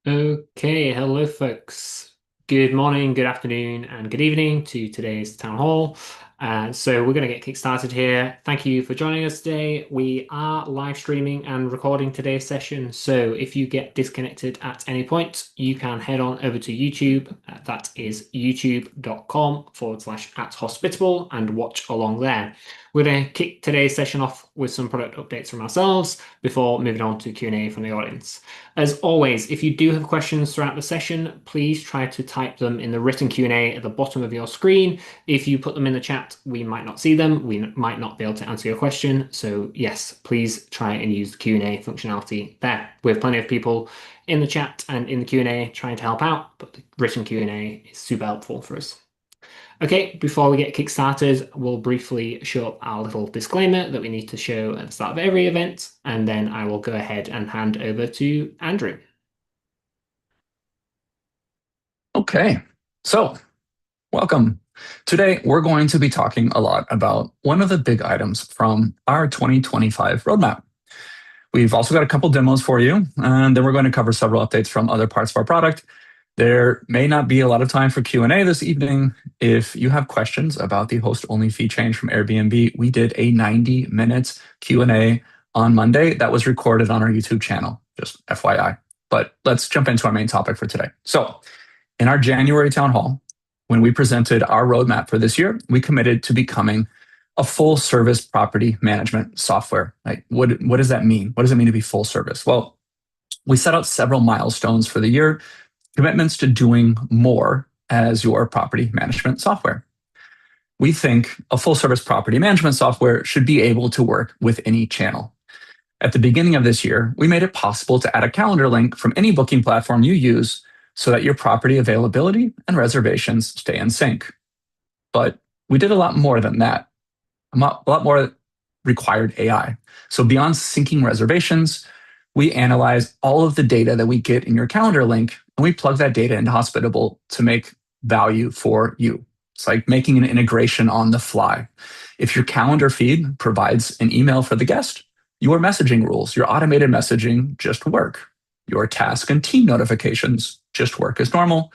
Okay, hello folks. Good morning, good afternoon, and good evening to today's town hall. So we're going to get kick-started here. Thank you for joining us today. We are live streaming and recording today's session. So if you get disconnected at any point, you can head on over to YouTube. That is youtube.com/@hospitable and watch along there. We're going to kick today's session off with some product updates from ourselves before moving on to Q&A from the audience. As always, if you do have questions throughout the session, please try to type them in the written Q&A at the bottom of your screen. If you put them in the chat, we might not see them. We might not be able to answer your question. So yes, please try and use the Q&A functionality there. We have plenty of people in the chat and in the Q&A trying to help out, but the written Q&A is super helpful for us. Okay, before we get kick-started, we'll briefly show up our little disclaimer that we need to show at the start of every event, and then I will go ahead and hand over to Andrew. Okay, so welcome. Today, we're going to be talking a lot about one of the big items from our 2025 roadmap. We've also got a couple demos for you, and then we're going to cover several updates from other parts of our product. There may not be a lot of time for Q&A this evening. If you have questions about the host-only fee change from Airbnb, we did a 90 minutes Q&A on Monday that was recorded on our YouTube channel, just FYI. But let's jump into our main topic for today. So in our January town hall, when we presented our roadmap for this year, we committed to becoming a full service property management software. Like, what does that mean? What does it mean to be full service? Well, we set out several milestones for the year, commitments to doing more as your property management software. We think a full service property management software should be able to work with any channel. At the beginning of this year, we made it possible to add a calendar link from any booking platform you use so that your property availability and reservations stay in sync. But we did a lot more than that. A lot more required AI. So beyond syncing reservations, we analyze all of the data that we get in your calendar link, and we plug that data into Hospitable to make value for you. It's like making an integration on the fly. If your calendar feed provides an email for the guest, your messaging rules, your automated messaging just work. Your task and team notifications just work as normal.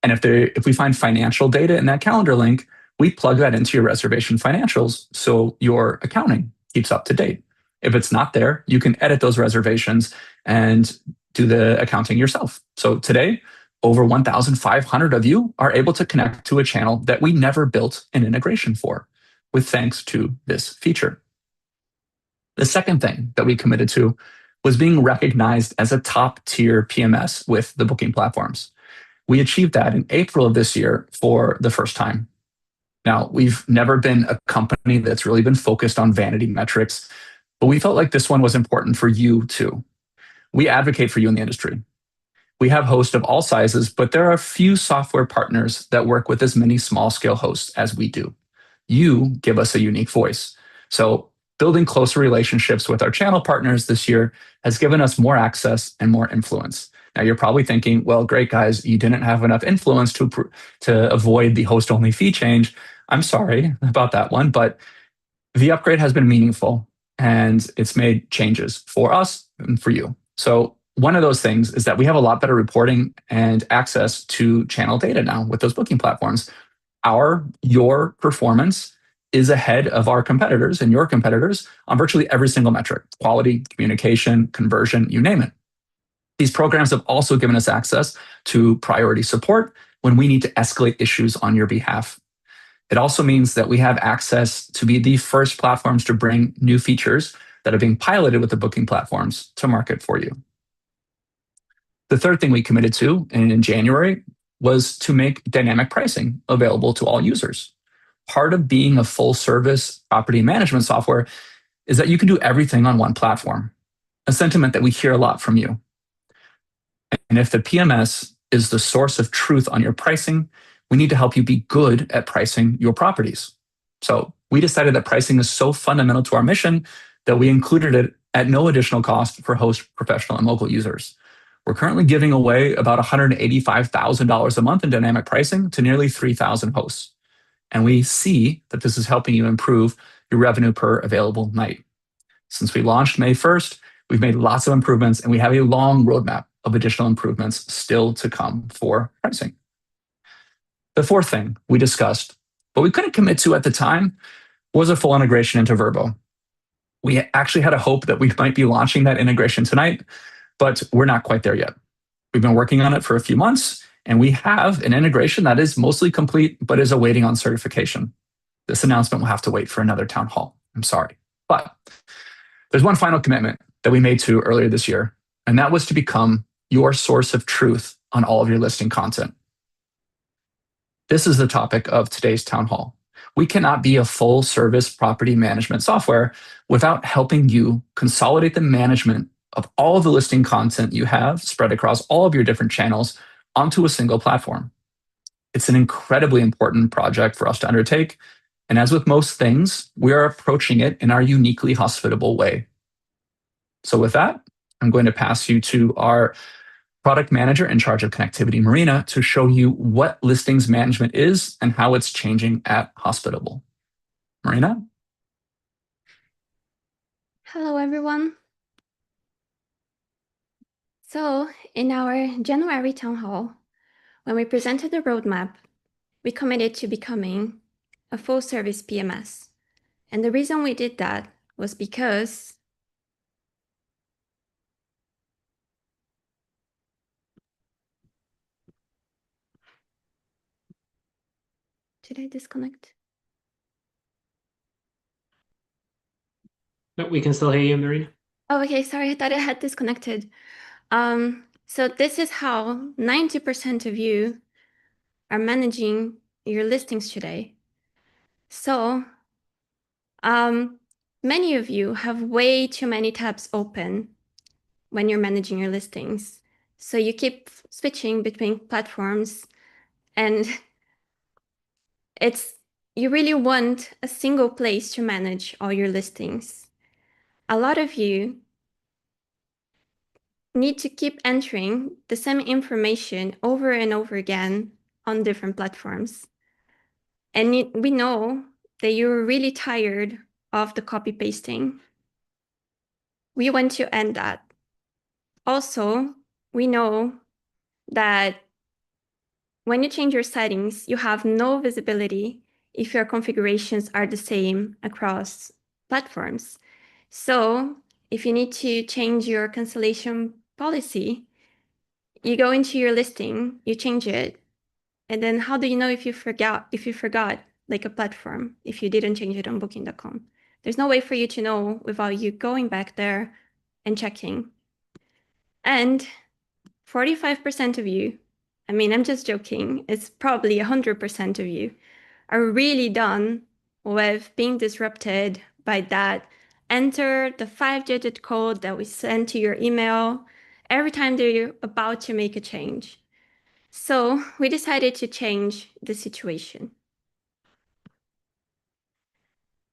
And if we find financial data in that calendar link, we plug that into your reservation financials so your accounting keeps up to date. If it's not there, you can edit those reservations and do the accounting yourself. So today, over 1,500 of you are able to connect to a channel that we never built an integration for, with thanks to this feature. The second thing that we committed to was being recognized as a top-tier PMS with the booking platforms. We achieved that in April of this year for the first time. Now, we've never been a company that's really been focused on vanity metrics, but we felt like this one was important for you too. We advocate for you in the industry. We have hosts of all sizes, but there are a few software partners that work with as many small-scale hosts as we do. You give us a unique voice. So building closer relationships with our channel partners this year has given us more access and more influence. Now you're probably thinking, well, great guys, you didn't have enough influence to avoid the host-only fee change. I'm sorry about that one, but the upgrade has been meaningful and it's made changes for us and for you. So one of those things is that we have a lot better reporting and access to channel data now with those booking platforms. Your performance is ahead of our competitors and your competitors on virtually every single metric: quality, communication, conversion, you name it. These programs have also given us access to priority support when we need to escalate issues on your behalf. It also means that we have access to be the first platforms to bring new features that are being piloted with the booking platforms to market for you. The third thing we committed to in January was to make dynamic pricing available to all users. Part of being a full service property management software is that you can do everything on one platform, a sentiment that we hear a lot from you. And if the PMS is the source of truth on your pricing, we need to help you be good at pricing your properties. So we decided that pricing is so fundamental to our mission that we included it at no additional cost for host, professional, and local users. We're currently giving away about $185,000 a month in dynamic pricing to nearly 3,000 hosts. And we see that this is helping you improve your revenue per available night. Since we launched May 1st, we've made lots of improvements and we have a long roadmap of additional improvements still to come for pricing. The fourth thing we discussed, but we couldn't commit to at the time, was a full integration into Verbo. We actually had a hope that we might be launching that integration tonight, but we're not quite there yet. We've been working on it for a few months, and we have an integration that is mostly complete, but is awaiting on certification. This announcement will have to wait for another town hall. I'm sorry. But there's one final commitment that we made to earlier this year, and that was to become your source of truth on all of your listing content. This is the topic of today's town hall. We cannot be a full service property management software without helping you consolidate the management of all of the listing content you have spread across all of your different channels onto a single platform. It's an incredibly important project for us to undertake. And as with most things, we are approaching it in our uniquely hospitable way. So with that, I'm going to pass you to our product manager in charge of connectivity, Marina, to show you what listings management is and how it's changing at Hospitable. Marina? Hello, everyone. So, in our January town hall, when we presented the roadmap, we committed to becoming a full service PMS. And the reason we did that was because did I disconnect? No, we can still hear you, Marina. Oh, okay, sorry, I thought I had disconnected. So this is how 90% of you are managing your listings today. So many of you have way too many tabs open when you're managing your listings. So you keep switching between platforms, and you really want a single place to manage all your listings. A lot of you need to keep entering the same information over and over again on different platforms. And we know that you're really tired of the copy pasting. We want to end that. Also, we know that when you change your settings, you have no visibility if your configurations are the same across platforms. So if you need to change your cancellation policy, you go into your listing, you change it, and then how do you know if you forgot like a platform if you didn't change it on booking.com? There's no way for you to know without you going back there and checking. And 45% of you, I mean, I'm just joking, it's probably 100% of you are really done with being disrupted by that. Enter the 5-digit code that we send to your email every time that you're about to make a change. So we decided to change the situation.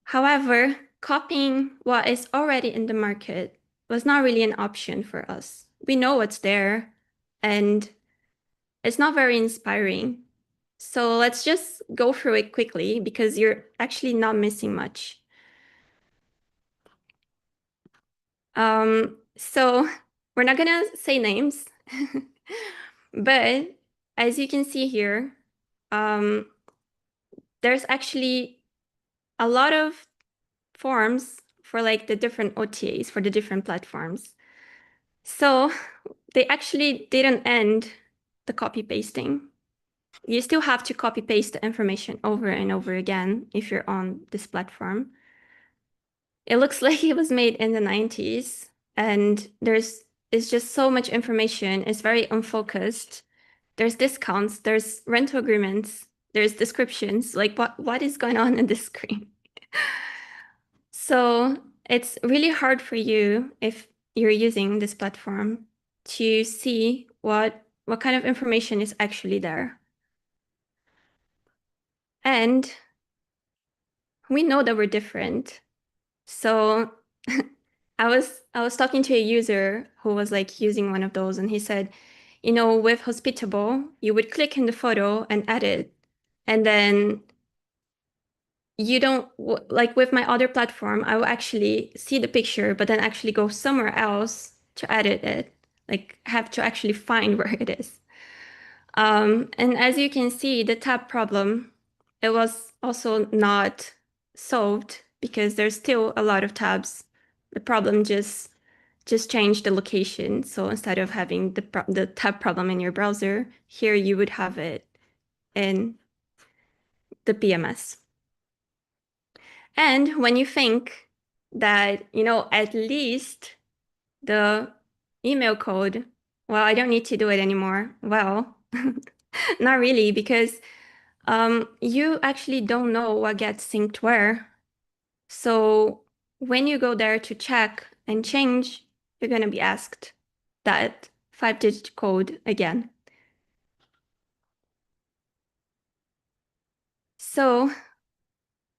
However, copying what is already in the market was not really an option for us. We know what's there, and it's not very inspiring. So let's just go through it quickly because you're actually not missing much. So we're not gonna say names, but as you can see here, there's actually a lot of forms for like the different OTAs for the different platforms. So they actually didn't end the copy pasting. You still have to copy paste the information over and over again if you're on this platform. It looks like it was made in the 90s, and it's just so much information. It's very unfocused. There's discounts, there's rental agreements, there's descriptions. Like what is going on in this screen? So it's really hard for you if you're using this platform to see what kind of information is actually there. And we know that we're different. So I was talking to a user who was like using one of those, and he said, you know, with Hospitable, you would click in the photo and edit, and then you don't like with my other platform, I will actually see the picture, but then actually go somewhere else to edit it. like have to actually find where it is. And as you can see, the tab problem, it was also not solved because there's still a lot of tabs. The problem just changed the location. So instead of having the tab problem in your browser, here you would have it in the PMS. And when you think that, at least the email code, well, I don't need to do it anymore. Well, not really, because you actually don't know what gets synced where. So when you go there to check and change, you're going to be asked that 5-digit code again. So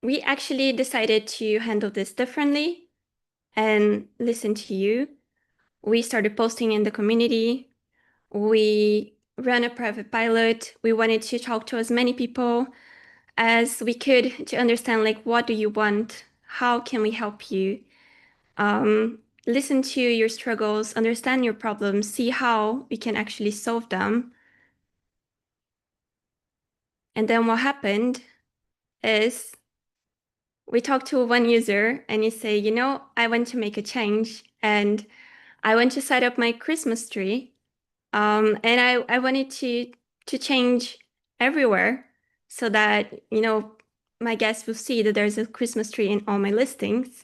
we actually decided to handle this differently and listen to you. We started posting in the community. We ran a private pilot. We wanted to talk to as many people as we could to understand, like, what do you want? How can we help you? Listen to your struggles, understand your problems, see how we can actually solve them. And then what happened is we talked to one user and he say, I want to make a change and I want to set up my Christmas tree. And I wanted to change everywhere so that, my guests will see that there's a Christmas tree in all my listings.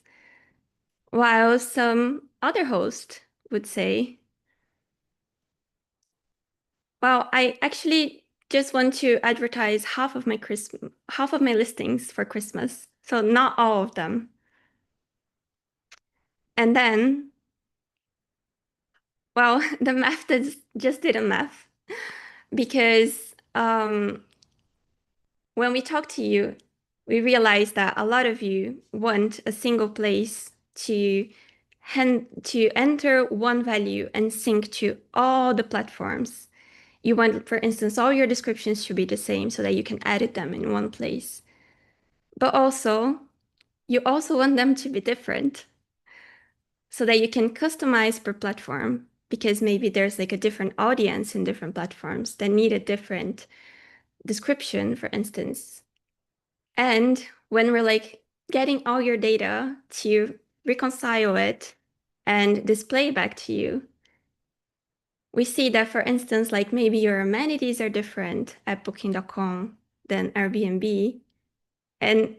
While some other host would say, well, I actually just want to advertise half of my listings for Christmas. So not all of them. And then, well, the math just didn't math because when we talk to you, we realize that a lot of you want a single place to enter one value and sync to all the platforms. You want, for instance, all your descriptions to be the same so that you can edit them in one place. But also, you also want them to be different so that you can customize per platform because maybe there's like a different audience in different platforms that need a different description, for instance. And when we're like getting all your data to reconcile it and display back to you, we see that, for instance, like maybe your amenities are different at booking.com than Airbnb. And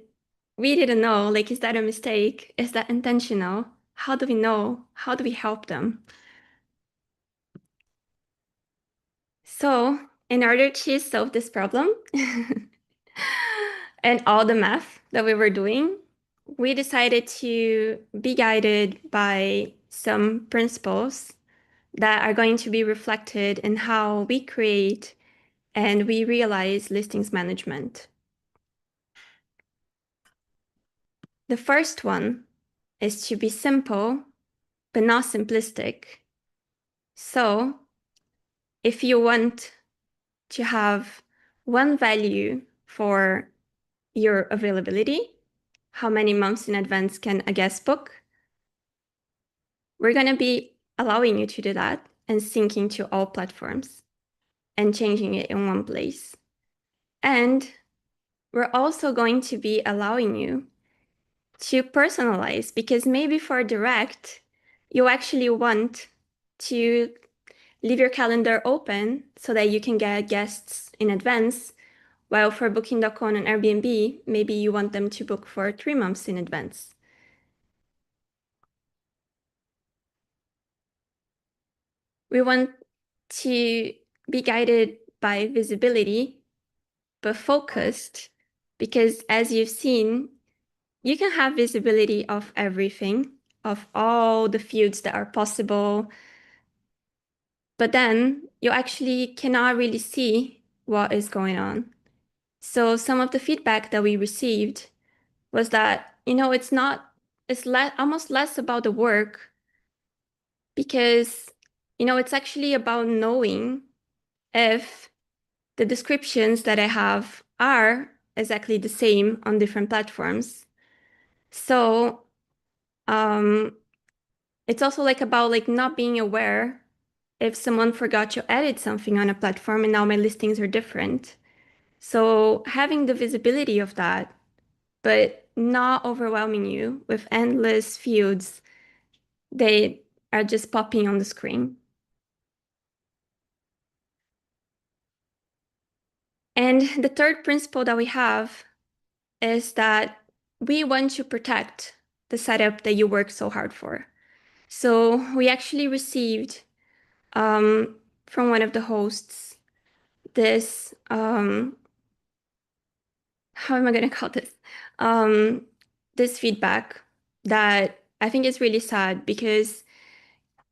we didn't know, like, is that a mistake? Is that intentional? How do we know? How do we help them? So, in order to solve this problem and all the math that we were doing, we decided to be guided by some principles that are going to be reflected in how we create and we realize listings management. The first one is to be simple, but not simplistic. So if you want to have one value for your availability, how many months in advance can a guest book? We're going to be allowing you to do that and syncing to all platforms and changing it in one place. And we're also going to be allowing you to personalize because maybe for direct, you actually want to leave your calendar open so that you can get guests in advance. While for booking.com and Airbnb, maybe you want them to book for 3 months in advance. We want to be guided by visibility, but focused, because as you've seen, you can have visibility of everything, of all the fields that are possible, but then you actually cannot really see what is going on. So some of the feedback that we received was that, it's almost less about the work because, it's actually about knowing if the descriptions that I have are exactly the same on different platforms. So it's also like about like not being aware if someone forgot to edit something on a platform and now my listings are different. So having the visibility of that, but not overwhelming you with endless fields, they are just popping on the screen. And the third principle that we have is that we want to protect the setup that you work so hard for. So we actually received from one of the hosts this, how am I going to call this? This feedback that I think is really sad because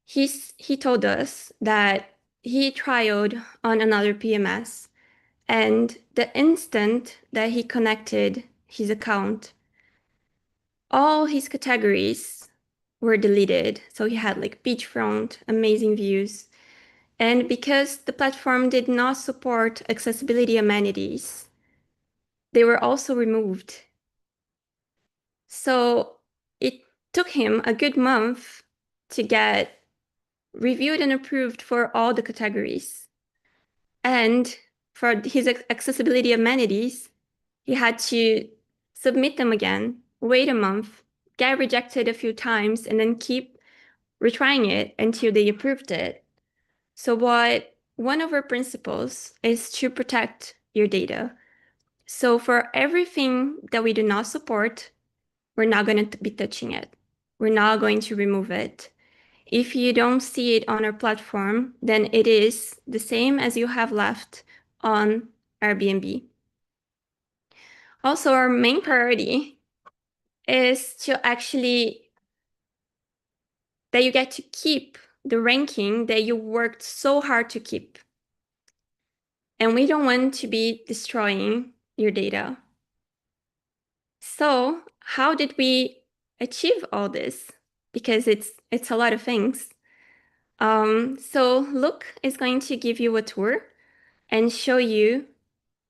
he told us that he trialed on another PMS, and the instant that he connected his account, all his categories were deleted. So he had like beachfront, amazing views. And because the platform did not support accessibility amenities, they were also removed. So it took him a good month to get reviewed and approved for all the categories. And for his accessibility amenities, he had to submit them again, wait a month, get rejected a few times, and then keep retrying it until they approved it. So one of our principles is to protect your data. So for everything that we do not support, we're not going to be touching it. We're not going to remove it. If you don't see it on our platform, then it is the same as you have left on Airbnb. Also, our main priority is to actually that you get to keep the ranking that you worked so hard to keep. And we don't want to be destroying your data. So how did we achieve all this? Because it's a lot of things. So Luke is going to give you a tour and show you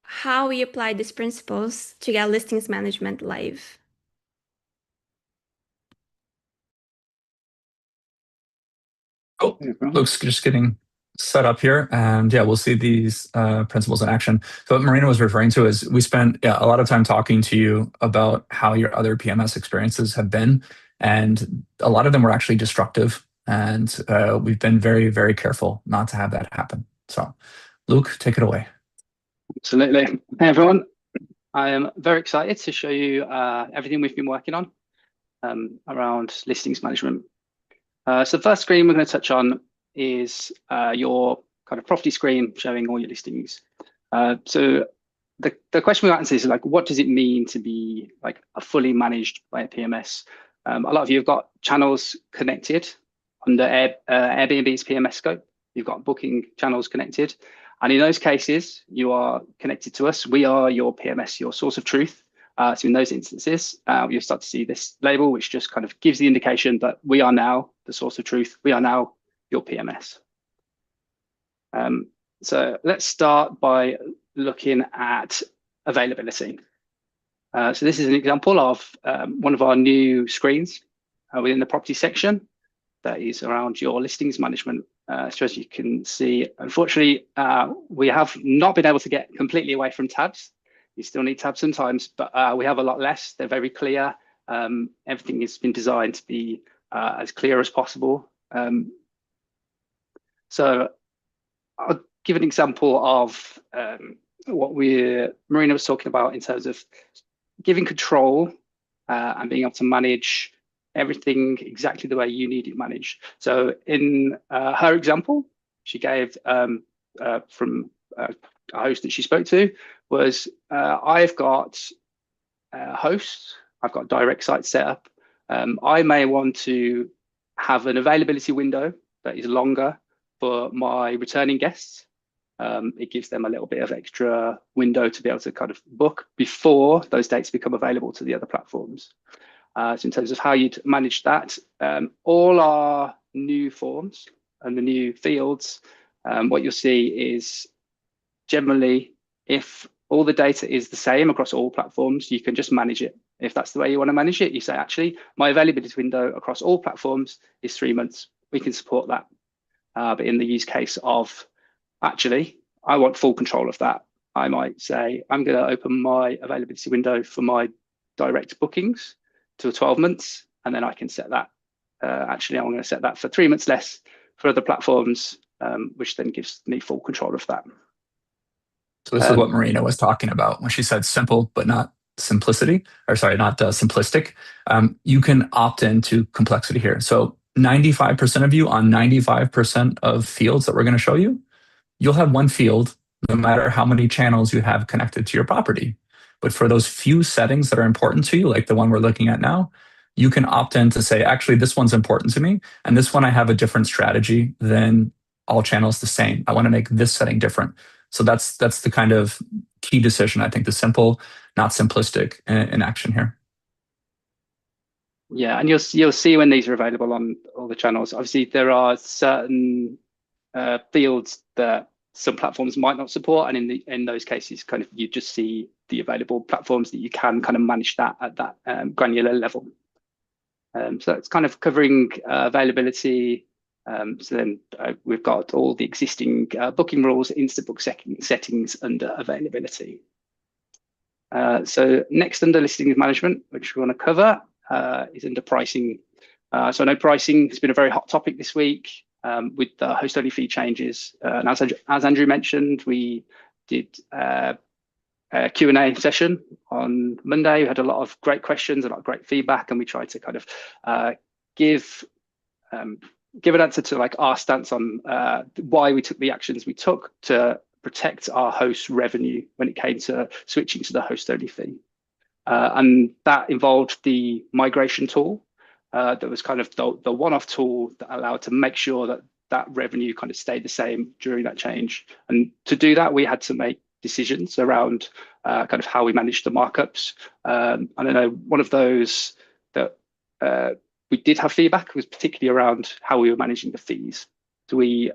how we apply these principles to get listings management live. Cool. Luke's just getting set up here, and yeah, we'll see these principles in action. So what Marina was referring to is we spent a lot of time talking to you about how your other PMS experiences have been, and a lot of them were actually destructive, and we've been very, very careful not to have that happen. So, Luke, take it away. Absolutely. Hey, everyone. I am very excited to show you everything we've been working on around listings management. So the first screen we're going to touch on is your kind of property screen showing all your listings. So the question we answer is like, what does it mean to be like a fully managed by a PMS? A lot of you have got channels connected under Airbnb's PMS scope. You've got booking channels connected. And in those cases, you are connected to us. We are your PMS, your source of truth. So in those instances, you'll start to see this label, which just kind of gives the indication that we are now the source of truth. We are now your PMS. So let's start by looking at availability. So this is an example of one of our new screens within the property section that is around your listings management. So as you can see, unfortunately, we have not been able to get completely away from tabs. You still need tabs sometimes, but we have a lot less. They're very clear. Everything has been designed to be as clear as possible. So I'll give an example of what Marina was talking about in terms of giving control and being able to manage everything exactly the way you need it managed. So in her example, she gave from a host that she spoke to was, I've got hosts, I've got direct site set up. I may want to have an availability window that is longer for my returning guests. It gives them a little bit of extra window to be able to kind of book before those dates become available to the other platforms. So in terms of how you'd manage that, all our new forms and the new fields, what you'll see is generally, if all the data is the same across all platforms, you can just manage it. If that's the way you want to manage it, you say, actually, my availability window across all platforms is 3 months. We can support that. But in the use case of actually, I want full control of that, I might say, I'm going to open my availability window for my direct bookings to 12 months, and then I can set that. Actually, I'm going to set that for 3 months less for other platforms, which then gives me full control of that. So this is what Marina was talking about when she said simple, but not simplicity, or sorry, not simplistic. You can opt into complexity here. So 95% of you on 95% of fields that we're going to show you, you'll have one field no matter how many channels you have connected to your property. But for those few settings that are important to you, like the one we're looking at now, you can opt in to say, actually, this one's important to me, and this one I have a different strategy than all channels the same. I want to make this setting different. So that's the kind of key decision, I think, the simple, not simplistic in action here. Yeah, and you'll see when these are available on all the channels. Obviously, there are certain fields that some platforms might not support, and in those cases, kind of you just see the available platforms that you can kind of manage that at that granular level. So it's kind of covering availability. So then we've got all the existing booking rules, instant book settings under availability. So next under listings management, which we want to cover, is under pricing. So I know pricing has been a very hot topic this week with the host-only fee changes. And as Andrew mentioned, we did a Q&A session on Monday. We had a lot of great questions, a lot of great feedback, and we tried to kind of give an answer to like our stance on why we took the actions we took to protect our host revenue when it came to switching to the host-only fee. And that involved the migration tool that was kind of the one-off tool that allowed to make sure that that revenue kind of stayed the same during that change. And to do that, we had to make decisions around kind of how we manage the markups. I don't know, one of those that we did have feedback was particularly around how we were managing the fees. So we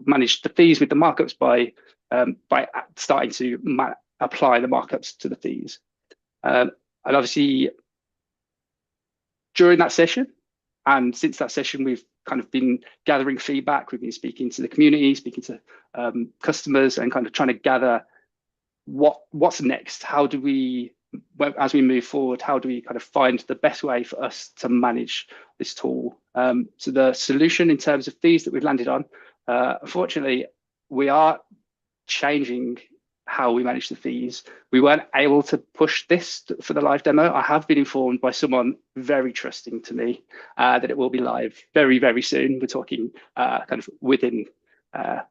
managed the fees with the markups by starting to apply the markups to the fees. And obviously, during that session, and since that session, we've kind of been gathering feedback. We've been speaking to the community, speaking to customers, and kind of trying to gather what's next. How do we, as we move forward, how do we kind of find the best way for us to manage this tool? So the solution in terms of fees that we've landed on, unfortunately, we are changing how we manage the fees. We weren't able to push this for the live demo. I have been informed by someone very trusting to me that it will be live very, very soon. We're talking kind of within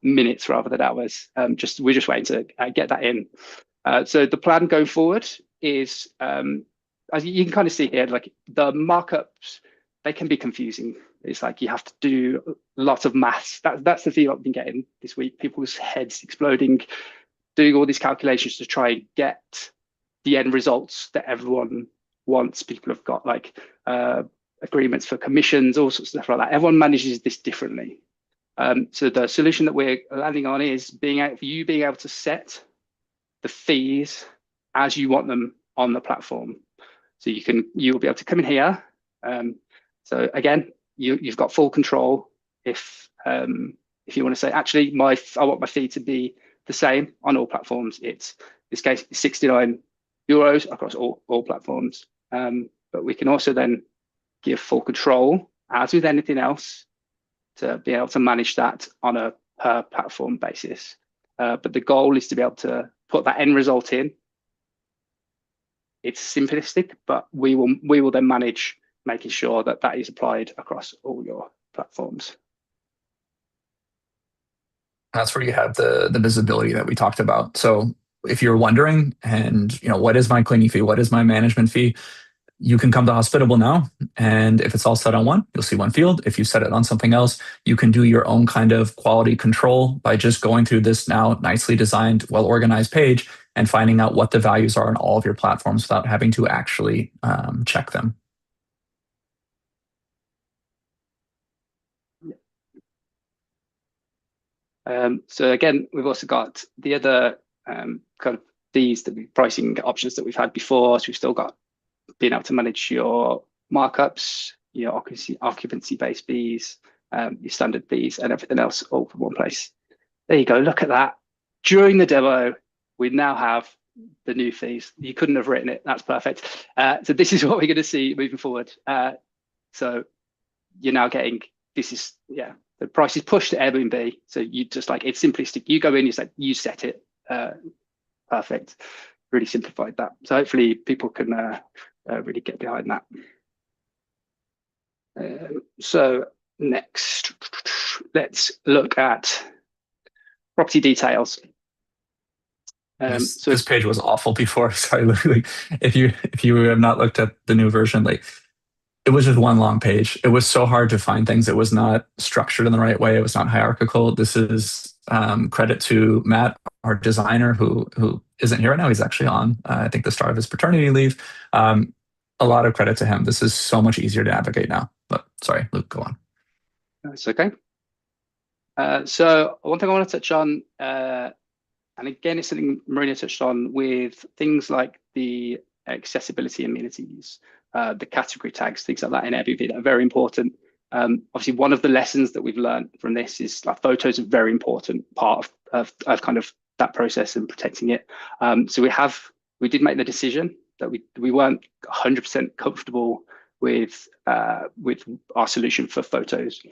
minutes rather than hours. We're just waiting to get that in. So the plan going forward is, as you can kind of see here, like the markups, they can be confusing. It's like you have to do lots of maths. That's the feel I've been getting this week. People's heads exploding, doing all these calculations to try and get the end results that everyone wants. People have got like agreements for commissions, all sorts of stuff like that. Everyone manages this differently. So the solution that we're landing on is being able to set the fees as you want them on the platform. So you'll be able to come in here. So again, you've got full control. If you want to say, actually, I want my fee to be the same on all platforms, it's in this case €69 across all platforms. But we can also then give full control, as with anything else, to be able to manage that on a per platform basis. But the goal is to be able to put that end result in. It's simplistic, but we will then manage making sure that that is applied across all your platforms. That's where you have the visibility that we talked about. So if you're wondering, and what is my cleaning fee, what is my management fee, you can come to Hospitable now, and if it's all set on one, you'll see one field. If you set it on something else, you can do your own kind of quality control by just going through this now nicely designed, well-organized page and finding out what the values are on all of your platforms without having to actually check them. So again, we've also got the other kind of pricing options that we've had before. So we've still got being able to manage your markups, your occupancy-based fees, your standard fees and everything else all from one place. There you go. Look at that. During the demo, we now have the new fees. You couldn't have written it. That's perfect. So this is what we're going to see moving forward. So you're now getting, this is, yeah, the price is pushed to Airbnb. So you just like, it's simplistic. You go in, you set it. Perfect. Really simplified that. So hopefully people can really get behind that. So next, let's look at property details. This page was awful before. Sorry, like if you have not looked at the new version, like it was just one long page. It was so hard to find things. It was not structured in the right way. It was not hierarchical. This is credit to Matt, our designer, who isn't here right now. He's actually on, I think, the start of his paternity leave. A lot of credit to him. This is so much easier to navigate now. But sorry, Luke, go on. That's okay. So one thing I want to touch on, and again, it's something Marina touched on with things like the accessibility amenities, the category tags, things like that in Airbnb that are very important. Obviously, one of the lessons that we've learned from this is like photos are a very important part of kind of that process and protecting it. So we did make the decision that we weren't 100% comfortable with our solution for photos.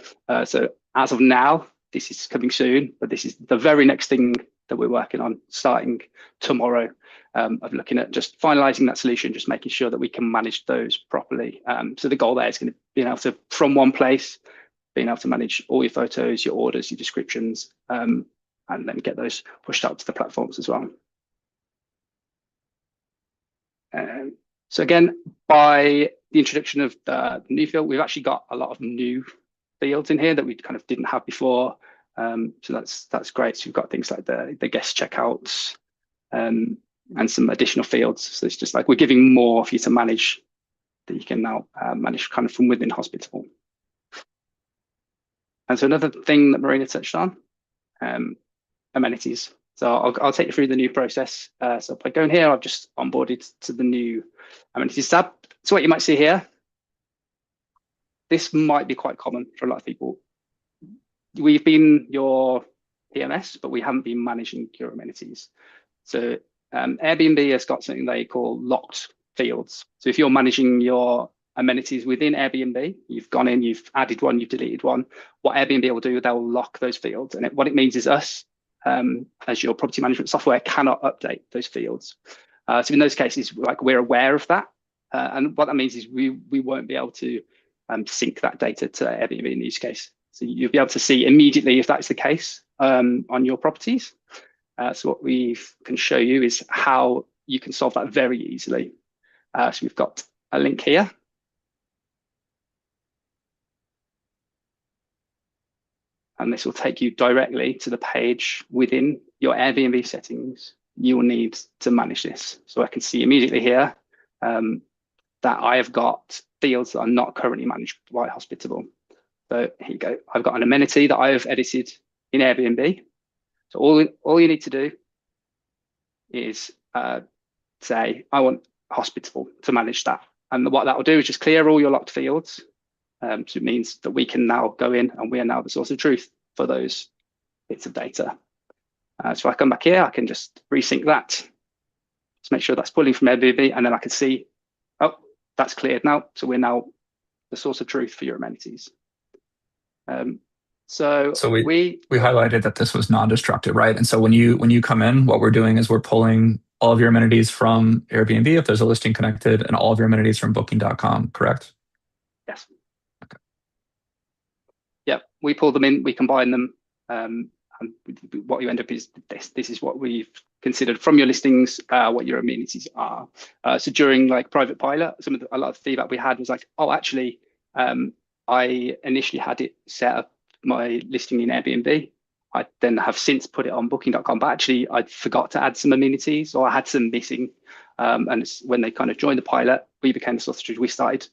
So as of now, this is coming soon, but this is the very next thing that we're working on starting tomorrow, of looking at just finalizing that solution, just making sure that we can manage those properly. So the goal there is going to be able to, from one place, being able to manage all your photos, your orders, your descriptions, and then get those pushed out to the platforms as well. So again, by the introduction of the new field, we've actually got a lot of new fields in here that we kind of didn't have before. So that's great. So we've got things like the guest checkouts and some additional fields. So it's just like we're giving more for you to manage that you can now manage kind of from within Hospitable. And so another thing that Marina touched on, amenities. So I'll take you through the new process. So if I go in here, I've just onboarded to the new amenities tab. So what you might see here, this might be quite common for a lot of people. We've been your PMS, but we haven't been managing your amenities. So Airbnb has got something they call locked fields. So if you're managing your amenities within Airbnb, you've gone in, you've added one, you've deleted one. What Airbnb will do, they'll lock those fields. And what it means is us, as your property management software, cannot update those fields. So in those cases, like we're aware of that. And what that means is we won't be able to sync that data to Airbnb in this case. So you'll be able to see immediately if that's the case on your properties. So what we can show you is how you can solve that very easily. So we've got a link here. And this will take you directly to the page within your Airbnb settings you will need to manage this. So I can see immediately here that I have got fields that are not currently managed by Hospitable. So here you go. I've got an amenity that I have edited in Airbnb. So all you need to do is say, I want Hospitable to manage that. And what that will do is just clear all your locked fields. So it means that we can now go in and we are now the source of truth for those bits of data. So I come back here, I can just resync that. Just make sure that's pulling from Airbnb, and then I can see, oh, that's cleared now. So we're now the source of truth for your amenities. So we highlighted that this was non-destructive, right? And so when you come in, what we're doing is we're pulling all of your amenities from Airbnb if there's a listing connected, and all of your amenities from booking.com, correct? Yes. Okay. Yeah, we pull them in, we combine them, and what you end up is this is what we've considered from your listings, what your amenities are. So during like private pilot, a lot of feedback we had was like, oh, actually, I initially had it set up my listing in Airbnb. I then have since put it on booking.com, but actually I forgot to add some amenities, or I had some missing. And when they kind of joined the pilot, we became the source of truth. We started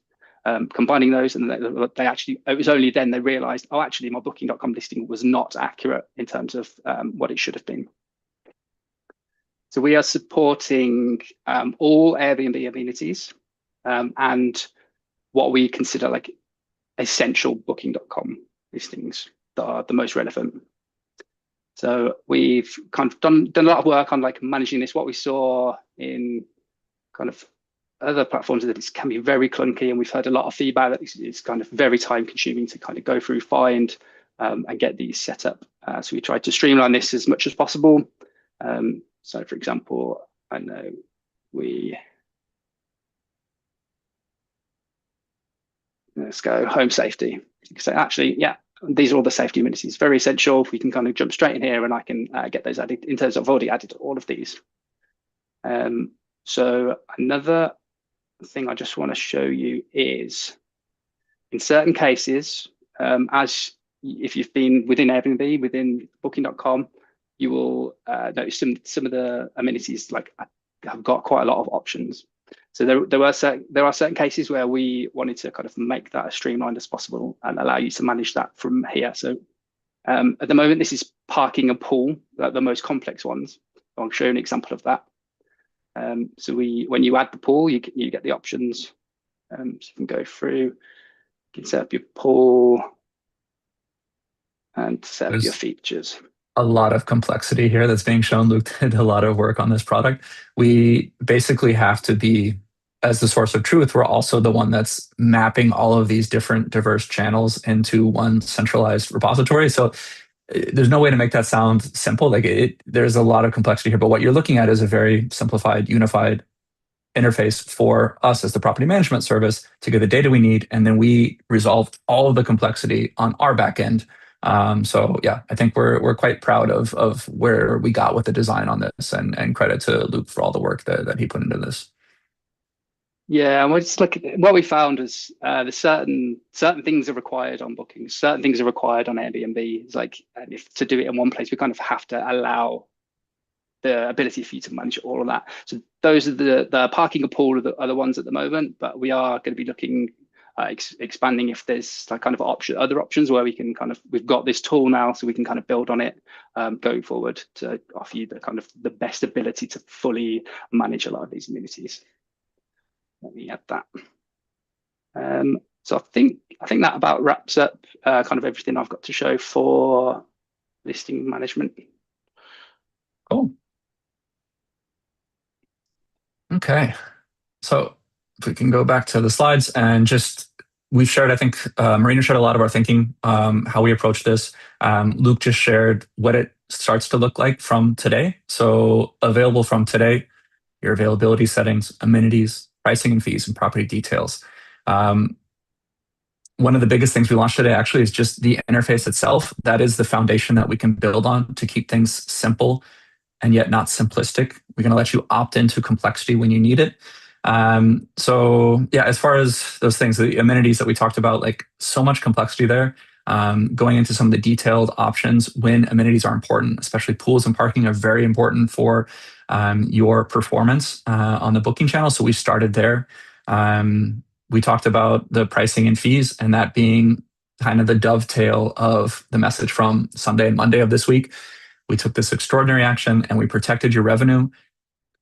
combining those, and they actually, it was only then they realized, oh, actually my booking.com listing was not accurate in terms of what it should have been. So we are supporting all Airbnb amenities and what we consider like essential booking.com listings that are the most relevant. So we've kind of done a lot of work on like managing this. What we saw in kind of other platforms is that it can be very clunky, and we've heard a lot of feedback that it's kind of very time consuming to kind of go through, find, and get these set up. So we tried to streamline this as much as possible. So for example, I know let's go home safety. So actually, yeah, these are all the safety amenities, very essential. We can kind of jump straight in here and I can get those added in terms of I've already added all of these. So another thing I just want to show you is in certain cases, as if you've been within Airbnb, within booking.com, you will notice some of the amenities like have got quite a lot of options. So there are certain cases where we wanted to kind of make that as streamlined as possible and allow you to manage that from here. So at the moment, this is parking and pool, the most complex ones. I'll show you an example of that. So when you add the pool, you get the options. So you can go through, you can set up your pool and set up your features. A lot of complexity here that's being shown. Luke did a lot of work on this product. We basically have to be, as the source of truth, we're also the one that's mapping all of these different diverse channels into one centralized repository. So there's no way to make that sound simple. There's a lot of complexity here, but what you're looking at is a very simplified, unified interface for us as the property management service to get the data we need, and then we resolve all of the complexity on our back end. So yeah, I think we're quite proud of where we got with the design on this, and credit to Luke for all the work that he put into this. Yeah, and we're just what we found is there's certain things are required on bookings, certain things are required on Airbnb. It's like, and if to do it in one place, we kind of have to allow the ability for you to manage all of that. So those are the parking and pool are the ones at the moment, but we are going to be looking expanding if there's like kind of other options where we can we've got this tool now, so we can kind of build on it going forward to offer you the best ability to fully manage a lot of these amenities. Let me add that. So I think that about wraps up kind of everything I've got to show for listing management. Cool. Okay, so if we can go back to the slides and we've shared, I think Marina shared a lot of our thinking, how we approach this. Luke just shared what it starts to look like from today. So available from today, your availability settings, amenities, pricing and fees, and property details. One of the biggest things we launched today actually is just the interface itself. That is the foundation that we can build on to keep things simple and yet not simplistic. We're going to let you opt into complexity when you need it. So yeah, as far as those things, the amenities that we talked about, like so much complexity there, going into some of the detailed options when amenities are important, especially pools and parking are very important for your performance on the booking channel. So we started there. We talked about the pricing and fees, and that being kind of the dovetail of the message from Sunday and Monday of this week. We took this extraordinary action and we protected your revenue.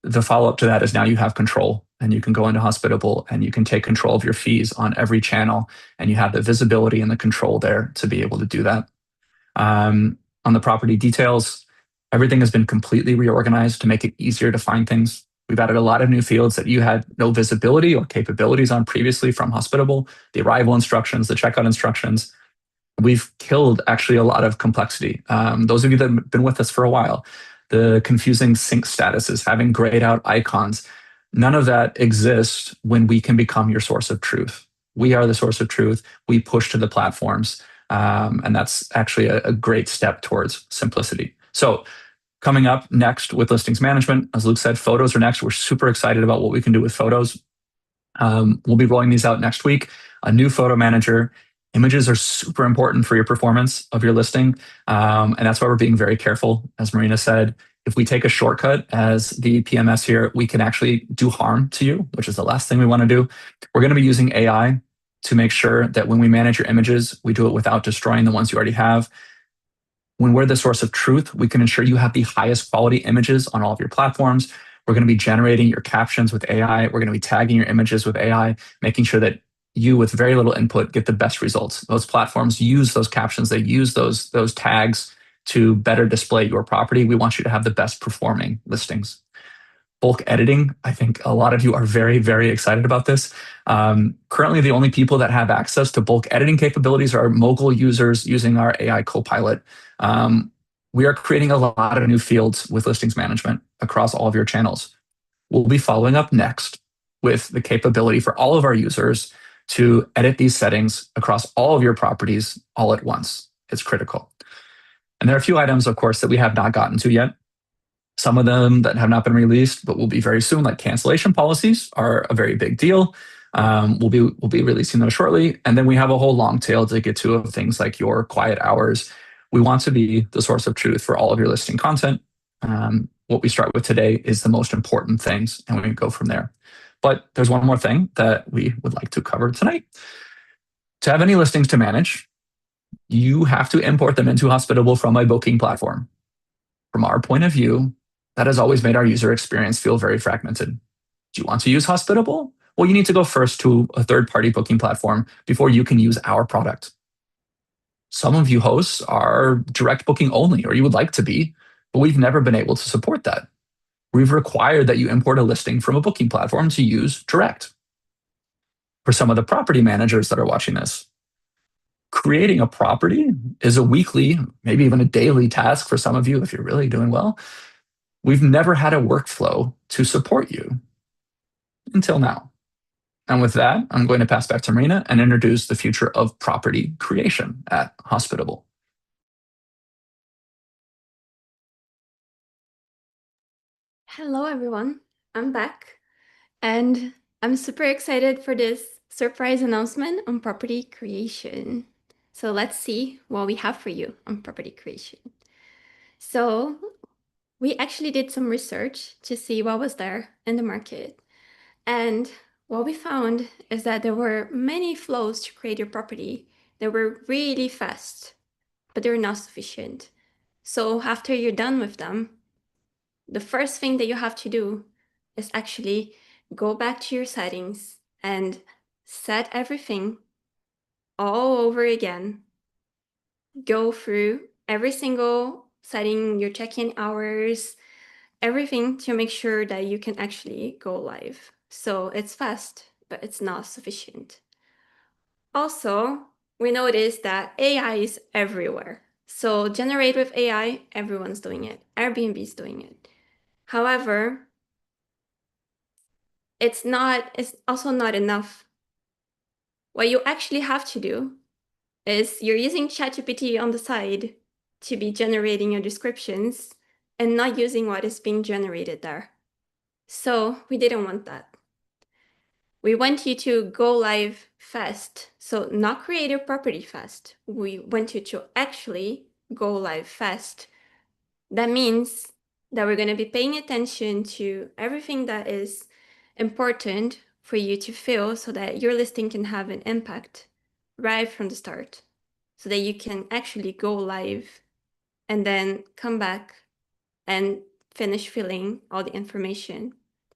The follow-up to that is now you have control, and you can go into Hospitable and you can take control of your fees on every channel, and you have the visibility and the control there to be able to do that. On the property details, everything has been completely reorganized to make it easier to find things. We've added a lot of new fields that you had no visibility or capabilities on previously from Hospitable, the arrival instructions, the checkout instructions. We've killed actually a lot of complexity. Those of you that have been with us for a while, the confusing sync statuses, having grayed out icons, none of that exists when we can become your source of truth. We are the source of truth. We push to the platforms, and that's actually a great step towards simplicity. So coming up next with listings management, as Luke said, photos are next. We're super excited about what we can do with photos. We'll be rolling these out next week. A new photo manager. Images are super important for your performance of your listing. And that's why we're being very careful. As Marina said, if we take a shortcut as the PMS here, we can actually do harm to you, which is the last thing we want to do. We're going to be using AI to make sure that when we manage your images, we do it without destroying the ones you already have. When we're the source of truth, we can ensure you have the highest quality images on all of your platforms. We're going to be generating your captions with AI. We're going to be tagging your images with AI, making sure that you, with very little input, get the best results. Those platforms use those captions, they use those tags to better display your property. We want you to have the best performing listings. Bulk editing, I think a lot of you are very, very excited about this. Currently, the only people that have access to bulk editing capabilities are mobile users using our AI Copilot. We are creating a lot of new fields with listings management across all of your channels. We'll be following up next with the capability for all of our users to edit these settings across all of your properties all at once. It's critical. And there are a few items, of course, that we have not gotten to yet. Some of them that have not been released, but will be very soon, like cancellation policies, are a very big deal. We'll be releasing those shortly. And then we have a whole long tail to get to of things like your quiet hours. We want to be the source of truth for all of your listing content. What we start with today is the most important things, and we go from there. But there's one more thing that we would like to cover tonight. To have any listings to manage, you have to import them into Hospitable from a booking platform. From our point of view, that has always made our user experience feel very fragmented. Do you want to use Hospitable? Well, you need to go first to a third-party booking platform before you can use our product. Some of you hosts are direct booking only, or you would like to be, but we've never been able to support that. We've required that you import a listing from a booking platform to use direct. For some of the property managers that are watching this, creating a property is a weekly, maybe even a daily task for some of you if you're really doing well. We've never had a workflow to support you until now. And with that, I'm going to pass back to Marina and introduce the future of property creation at Hospitable. Hello, everyone. I'm back, and I'm super excited for this surprise announcement on property creation. So let's see what we have for you on property creation. So we actually did some research to see what was there in the market. And what we found is that there were many flows to create your property that were really fast, but they're not sufficient. So after you're done with them, the first thing that you have to do is actually go back to your settings and set everything all over again. Go through every single setting, your check-in hours, everything to make sure that you can actually go live. So it's fast, but it's not sufficient. Also, we noticed that AI is everywhere. So generate with AI, everyone's doing it. Airbnb is doing it. However, it's also not enough. What you actually have to do is you're using ChatGPT on the side to be generating your descriptions and not using what is being generated there. So we didn't want that. We want you to go live fast. So not create a property fast. We want you to actually go live fast. That means that we're going to be paying attention to everything that is important for you to feel so that your listing can have an impact right from the start, so that you can actually go live and then come back and finish filling all the information,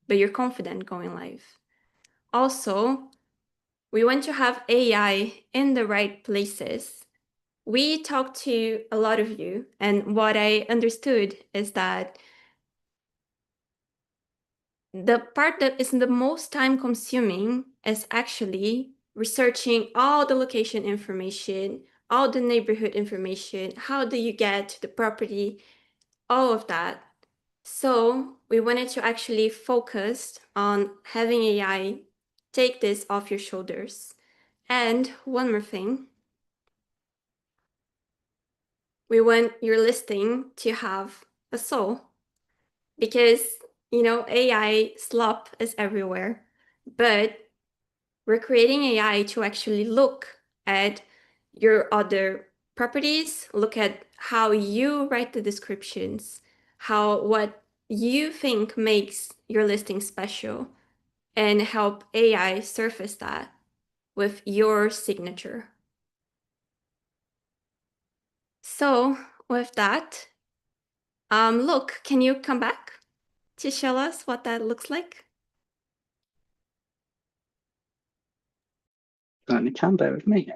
but you're confident going live. Also, we want to have AI in the right places. We talked to a lot of you, and what I understood is that the part that is the most time consuming is actually researching all the location information, all the neighborhood information, how do you get to the property, all of that. So we wanted to actually focus on having AI take this off your shoulders. And one more thing, we want your listing to have a soul, because AI slop is everywhere, but we're creating AI to actually look at your other properties, look at how you write the descriptions, what you think makes your listing special, and help AI surface that with your signature. So with that, look, can you come back to show us what that looks like? certainly can, bear with me.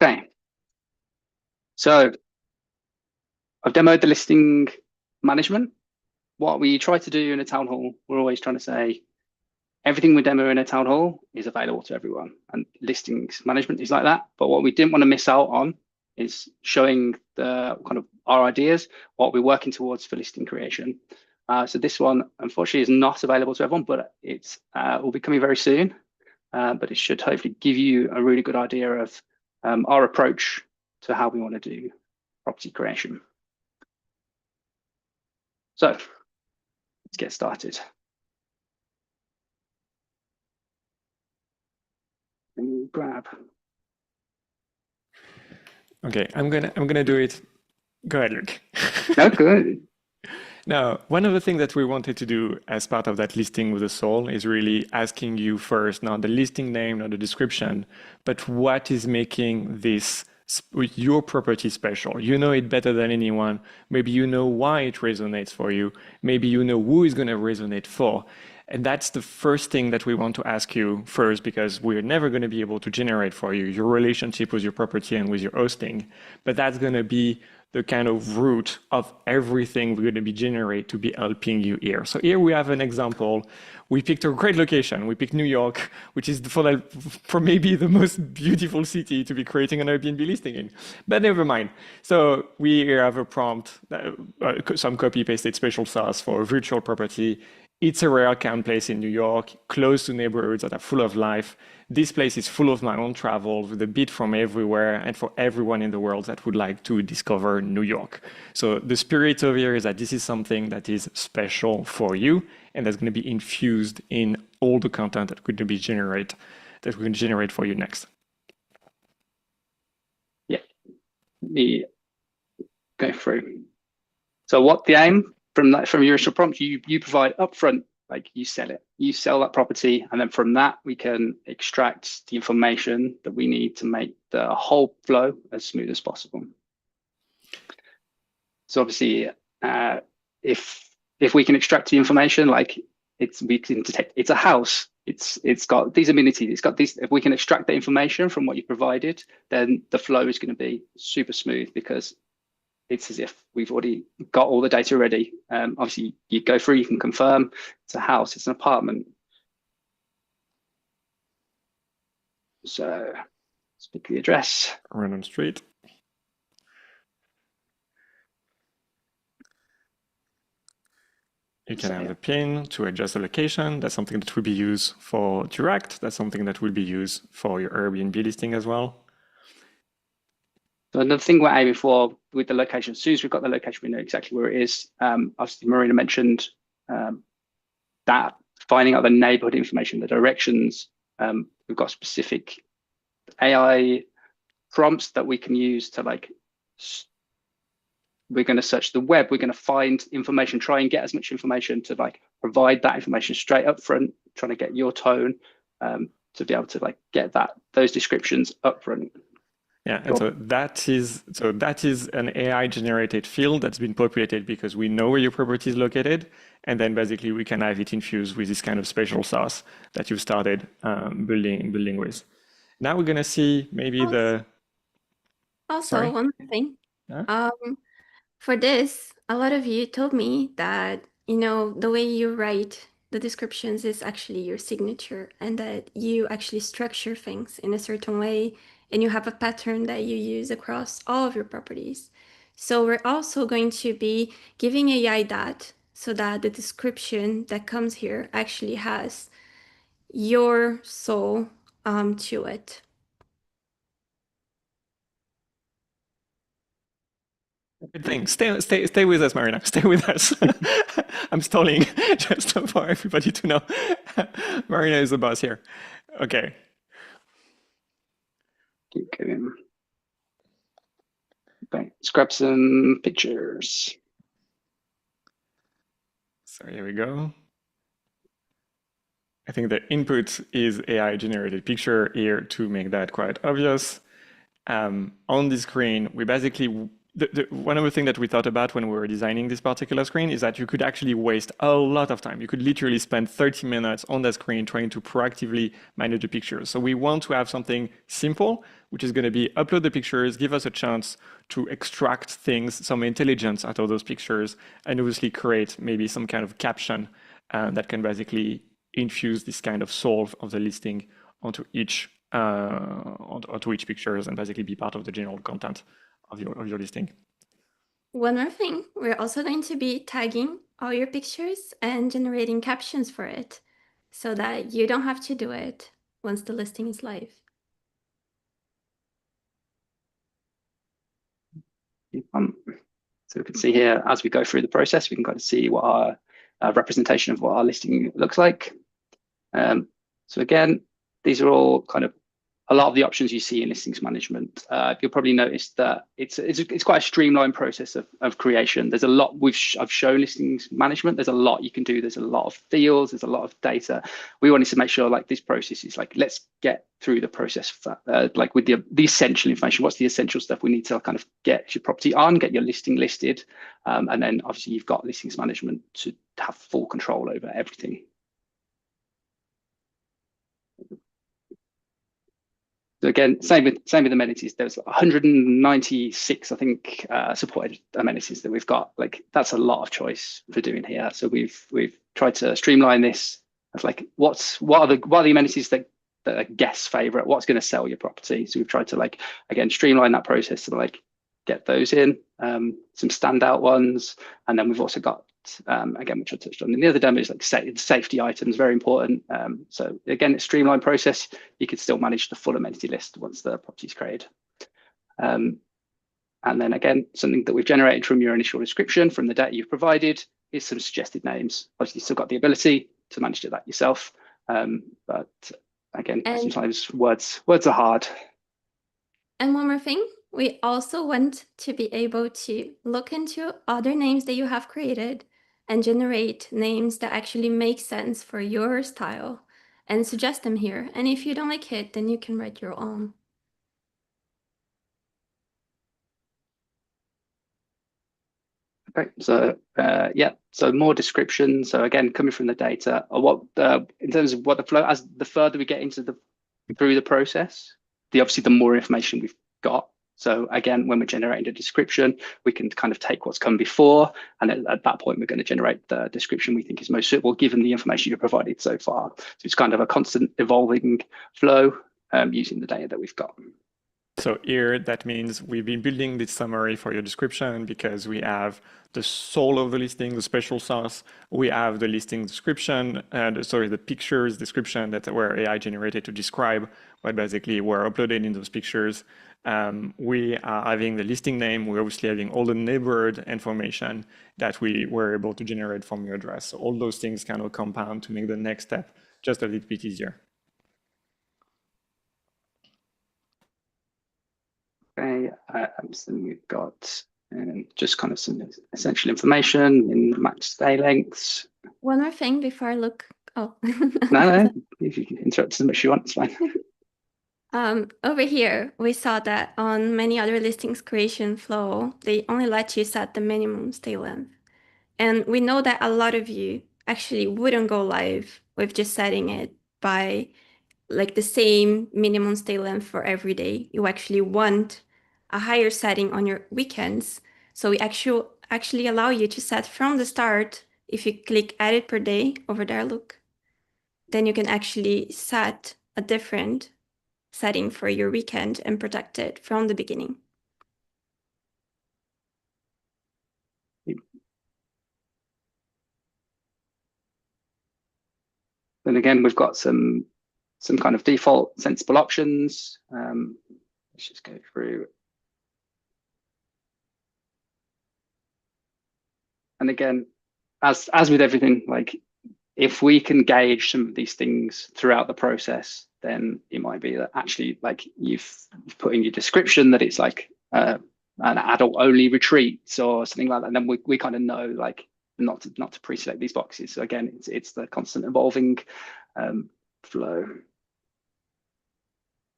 Okay, so I've demoed the listing management. What we try to do in a town hall, we're always trying to say everything we demo in a town hall is available to everyone, and listings management is like that. But what we didn't want to miss out on is showing the kind of our ideas, what we're working towards for listing creation. So this one, unfortunately, is not available to everyone, but it's will be coming very soon. But it should hopefully give you a really good idea of our approach to how we want to do property creation. So let's get started. Grab. Okay, I'm gonna do it. Go ahead, Luke. No, good. Now, one of the things that we wanted to do as part of that listing with the soul is really asking you first, not the listing name, not the description, but what is making this with your property special. You know it better than anyone. Maybe you know why it resonates for you. Maybe you know who is going to resonate for. And that's the first thing that we want to ask you first, because we're never going to be able to generate for you your relationship with your property and with your hosting. But that's going to be the kind of root of everything we're going to be generate to be helping you here. So here we have an example. We picked a great location. We picked New York, which is for maybe the most beautiful city to be creating an Airbnb listing in. But never mind. So we have a prompt, some copy-pasted special sauce for a virtual property. It's a rare calm place in New York, close to neighborhoods that are full of life. This place is full of my own travels with a bit from everywhere and for everyone in the world that would like to discover New York. So the spirit of here is that this is something that is special for you and that's going to be infused in all the content that we're going to generate for you next. Yeah, let me go through. So what the aim from your initial prompt, you provide upfront, like you sell that property, and then from that we can extract the information that we need to make the whole flow as smooth as possible. So obviously, if we can extract the information, like we can detect it's a house, it's got these amenities, it's got these. If we can extract the information from what you provided, then the flow is going to be super smooth because it's as if we've already got all the data ready. Obviously, you go through, you can confirm it's a house, it's an apartment. So let's pick the address. Random street. You can have the pin to adjust the location. That's something that will be used for direct. That's something that will be used for your Airbnb listing as well. So another thing we're aiming for with the location, as soon as we've got the location, we know exactly where it is. Obviously, Marina mentioned that finding out the neighborhood information, the directions. We've got specific AI prompts that we can use to we're going to search the web, we're going to find information, try and get as much information to provide that information straight up front, trying to get your tone to be able to get those descriptions up front. Yeah, and so that is an AI generated field that's been populated because we know where your property is located, and then basically we can have it infused with this kind of special sauce that you started building with. Now we're gonna see maybe Also, one more thing. Huh? For this, a lot of you told me that, the way you write the descriptions is actually your signature and that you actually structure things in a certain way and you have a pattern that you use across all of your properties. So we're also going to be giving AI that so that the description that comes here actually has your soul to it. Good thing. Stay with us, Marina. Stay with us. I'm stalling just for everybody to know. Marina is the boss here. Okay. Keep going. Okay, let's grab some pictures. So here we go. I think the input is AI generated picture here to make that quite obvious. On the screen, we basically one of the things that we thought about when we were designing this particular screen is that you could actually waste a lot of time. You could literally spend 30 minutes on that screen trying to proactively manage the pictures. So we want to have something simple, which is going to be upload the pictures, give us a chance to extract things, some intelligence out of those pictures, and obviously create maybe some kind of caption that can basically infuse this kind of soul of the listing onto each pictures and basically be part of the general content of your listing. One more thing, we're also going to be tagging all your pictures and generating captions for it so that you don't have to do it once the listing is live. So we can see here, as we go through the process, we can kind of see what our representation of what our listing looks like. So again, these are all kind of a lot of the options you see in listings management. You'll probably notice that it's quite a streamlined process of creation. There's a lot I've shown listings management. There's a lot you can do. There's a lot of fields. There's a lot of data. We wanted to make sure like this process is like, let's get through the process like with the essential information. What's the essential stuff we need to kind of get your property on, get your listing listed, and then obviously you've got listings management to have full control over everything. So again, same with amenities. There's 196, I think, supported amenities that we've got. Like that's a lot of choice for doing here. So we've tried to streamline this as like what are the amenities that are guests' favorite? What's going to sell your property? So we've tried to like again streamline that process to like get those in, some standout ones, and then we've also got again, which I touched on in the other demos, like safety items, very important. So again, it's a streamlined process. You could still manage the full amenity list once the property is created. And then again, something that we've generated from your initial description, from the data you've provided, is some suggested names. Obviously, you've still got the ability to manage that yourself. But again, sometimes words are hard. And one more thing, we also want to be able to look into other names that you have created and generate names that actually make sense for your style and suggest them here. And if you don't like it, then you can write your own. Okay, so yeah, so more description. So again, coming from the data, or what in terms of what the flow, as the further we get into through the process, obviously the more information we've got. So again, when we're generating a description, we can kind of take what's come before, and at that point, we're going to generate the description we think is most suitable given the information you've provided so far. So it's kind of a constant evolving flow using the data that we've got. So here, that means we've been building this summary for your description because we have the soul of the listing, the special sauce. We have the listing description, the pictures description that were AI generated to describe what basically were uploaded in those pictures. We are having the listing name. We're obviously having all the neighborhood information that we were able to generate from your address. So all those things kind of compound to make the next step just a little bit easier. Okay, so we've got just kind of some essential information in max stay lengths. One more thing before I look. Oh, no, if you can interrupt as much as you want, it's fine. Over here, we saw that on many other listings creation flow, they only let you set the minimum stay length. And we know that a lot of you actually wouldn't go live with just setting it by like the same minimum stay length for every day. You actually want a higher setting on your weekends. So we actually allow you to set from the start. If you click edit per day over there, look, then you can actually set a different setting for your weekend and protect it from the beginning. Then again, we've got some kind of default sensible options. Let's just go through. And again, as with everything, like if we can gauge some of these things throughout the process, then it might be that actually like you've put in your description that it's like an adult only retreat or something like that. And then we kind of know like not to pre-select these boxes. So again, it's the constant evolving flow.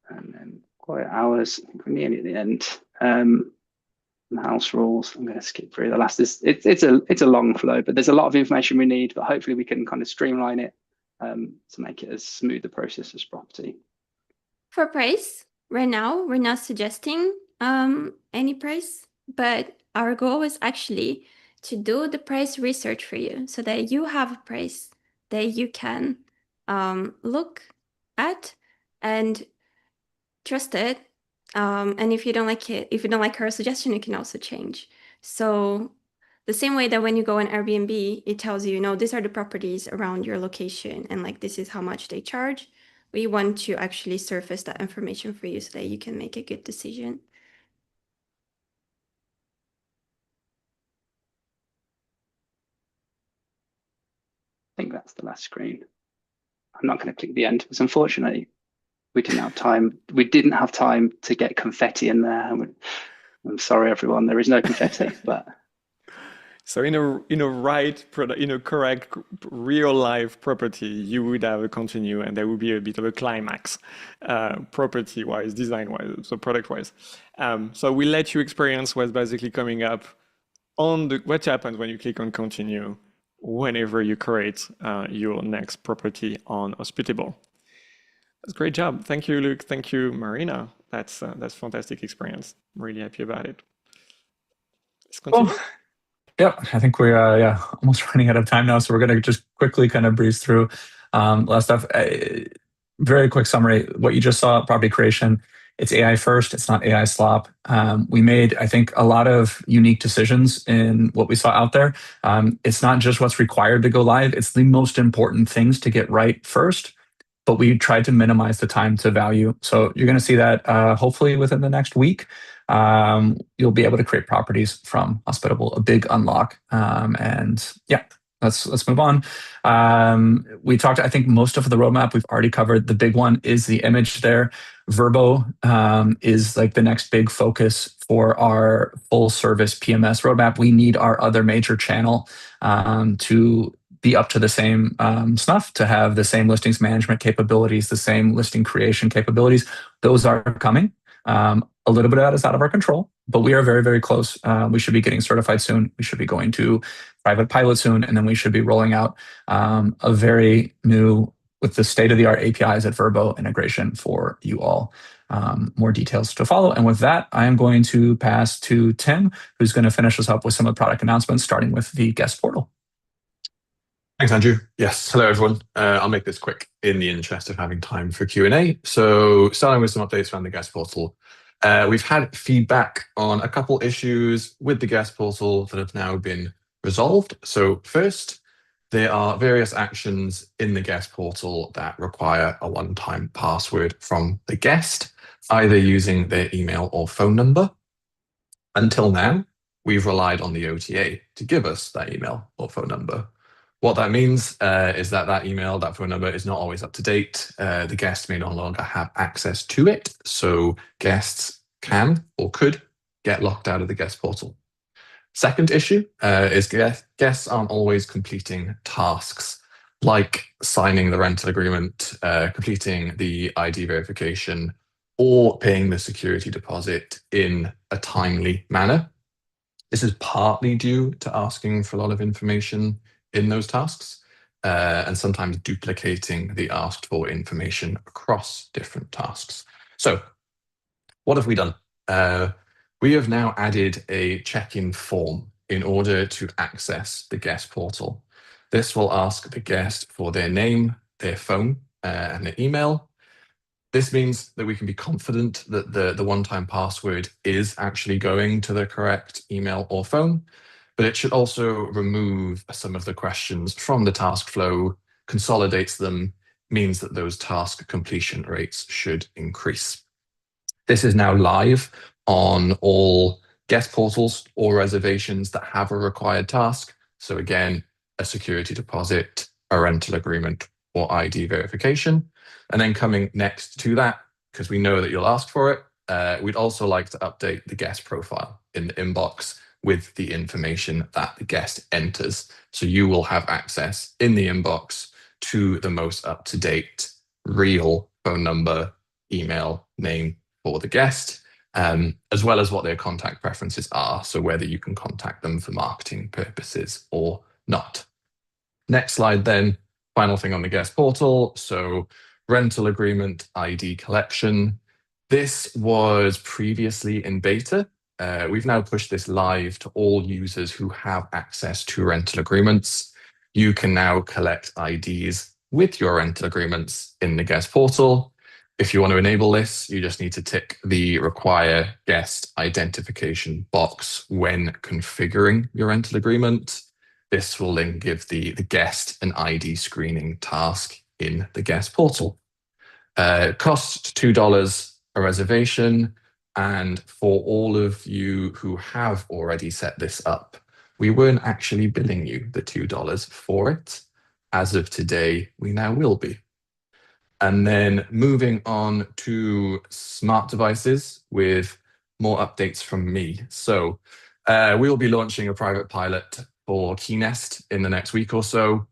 And then quiet hours, I think we're nearly at the end. and house rules. I'm going to skip through the last. It's a long flow, but there's a lot of information we need. But hopefully we can kind of streamline it to make it as smooth a process as property. For price, right now we're not suggesting any price, but our goal is actually to do the price research for you so that you have a price that you can look at and trust it. And if you don't like it, if you don't like our suggestion, you can also change. So the same way that when you go on Airbnb, it tells you, these are the properties around your location and like this is how much they charge. We want to actually surface that information for you so that you can make a good decision. I think that's the last screen. I'm not going to click the end because unfortunately we didn't have time. We didn't have time to get confetti in there. I'm sorry, everyone. There is no confetti, but. So in a correct real life property, you would have a continue, and there would be a bit of a climax, property wise, design wise, so product wise. So we let you experience what's basically coming up on what happens when you click on continue whenever you create your next property on Hospitable. That's a great job. Thank you, Luke. Thank you, Marina. That's fantastic experience. I'm really happy about it. Let's continue. Well, yeah, I think we're almost running out of time now, so we're going to just quickly kind of breeze through last stuff. Very quick summary. What you just saw, property creation, it's AI first. It's not AI slop. We made, I think, a lot of unique decisions in what we saw out there. It's not just what's required to go live. It's the most important things to get right first, but we tried to minimize the time to value. So you're going to see that hopefully within the next week. You'll be able to create properties from Hospitable, a big unlock. And yeah, let's move on. We talked, I think most of the roadmap we've already covered. The big one is the image there. Verbo is like the next big focus for our full service PMS roadmap. We need our other major channel to be up to the same snuff, to have the same listings management capabilities, the same listing creation capabilities. Those are coming. A little bit of that is out of our control, but we are very, very close. We should be getting certified soon. We should be going to private pilot soon, and then we should be rolling out a very new, with the state-of-the-art APIs at Verbo integration for you all. More details to follow. And with that, I am going to pass to Tim, who's going to finish us up with some of the product announcements, starting with the guest portal. Thanks, Andrew. Yes, hello everyone. I'll make this quick in the interest of having time for Q&A. So starting with some updates around the guest portal. We've had feedback on a couple issues with the guest portal that have now been resolved. So first, there are various actions in the guest portal that require a one-time password from the guest, either using their email or phone number. Until now, we've relied on the OTA to give us that email or phone number. What that means is that email, that phone number is not always up to date. The guest may no longer have access to it. So guests can or could get locked out of the guest portal. Second issue is guests aren't always completing tasks like signing the rental agreement, completing the ID verification, or paying the security deposit in a timely manner. This is partly due to asking for a lot of information in those tasks, and sometimes duplicating the asked for information across different tasks. So what have we done? We have now added a check-in form in order to access the guest portal. This will ask the guest for their name, their phone, and their email. This means that we can be confident that the one-time password is actually going to the correct email or phone, but it should also remove some of the questions from the task flow, consolidates them, means that those task completion rates should increase. This is now live on all guest portals or reservations that have a required task. So again, a security deposit, a rental agreement, or ID verification. And then coming next to that, because we know that you'll ask for it, we'd also like to update the guest profile in the inbox with the information that the guest enters. So you will have access in the inbox to the most up-to-date real phone number, email, name for the guest. as well as what their contact preferences are, so whether you can contact them for marketing purposes or not. Next slide then, final thing on the guest portal. So rental agreement ID collection. This was previously in beta. We've now pushed this live to all users who have access to rental agreements. You can now collect IDs with your rental agreements in the guest portal. If you want to enable this, you just need to tick the require guest identification box when configuring your rental agreement. This will then give the guest an ID screening task in the guest portal. Cost $2 a reservation. And for all of you who have already set this up, we weren't actually billing you the $2 for it. As of today, we now will be. And then moving on to smart devices with more updates from me. So we'll be launching a private pilot for KeyNest in the next week or so.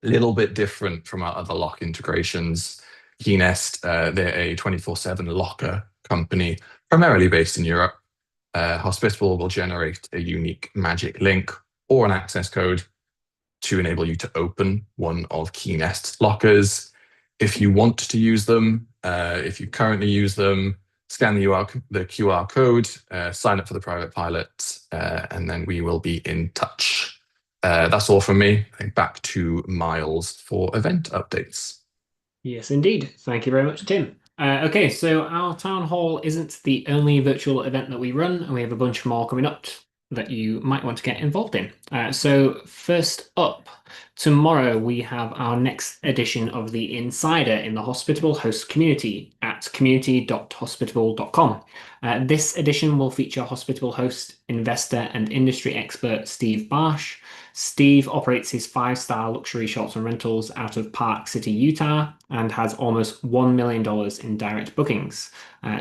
A little bit different from our other lock integrations. KeyNest, they're a 24/7 locker company, primarily based in Europe. Hospitable will generate a unique magic link or an access code to enable you to open one of KeyNest's lockers. If you want to use them, if you currently use them, scan the QR code, sign up for the private pilot, and then we will be in touch. That's all from me. I think back to Miles for event updates. Yes, indeed. Thank you very much, Tim. Okay, so our town hall isn't the only virtual event that we run, and we have a bunch more coming up that you might want to get involved in. So first up, tomorrow we have our next edition of the Insider in the Hospitable Host community at community.hospitable.com. This edition will feature Hospitable Host, investor and industry expert Steve Barsh. Steve operates his 5-star luxury short-term rentals out of Park City, Utah, and has almost $1 million in direct bookings.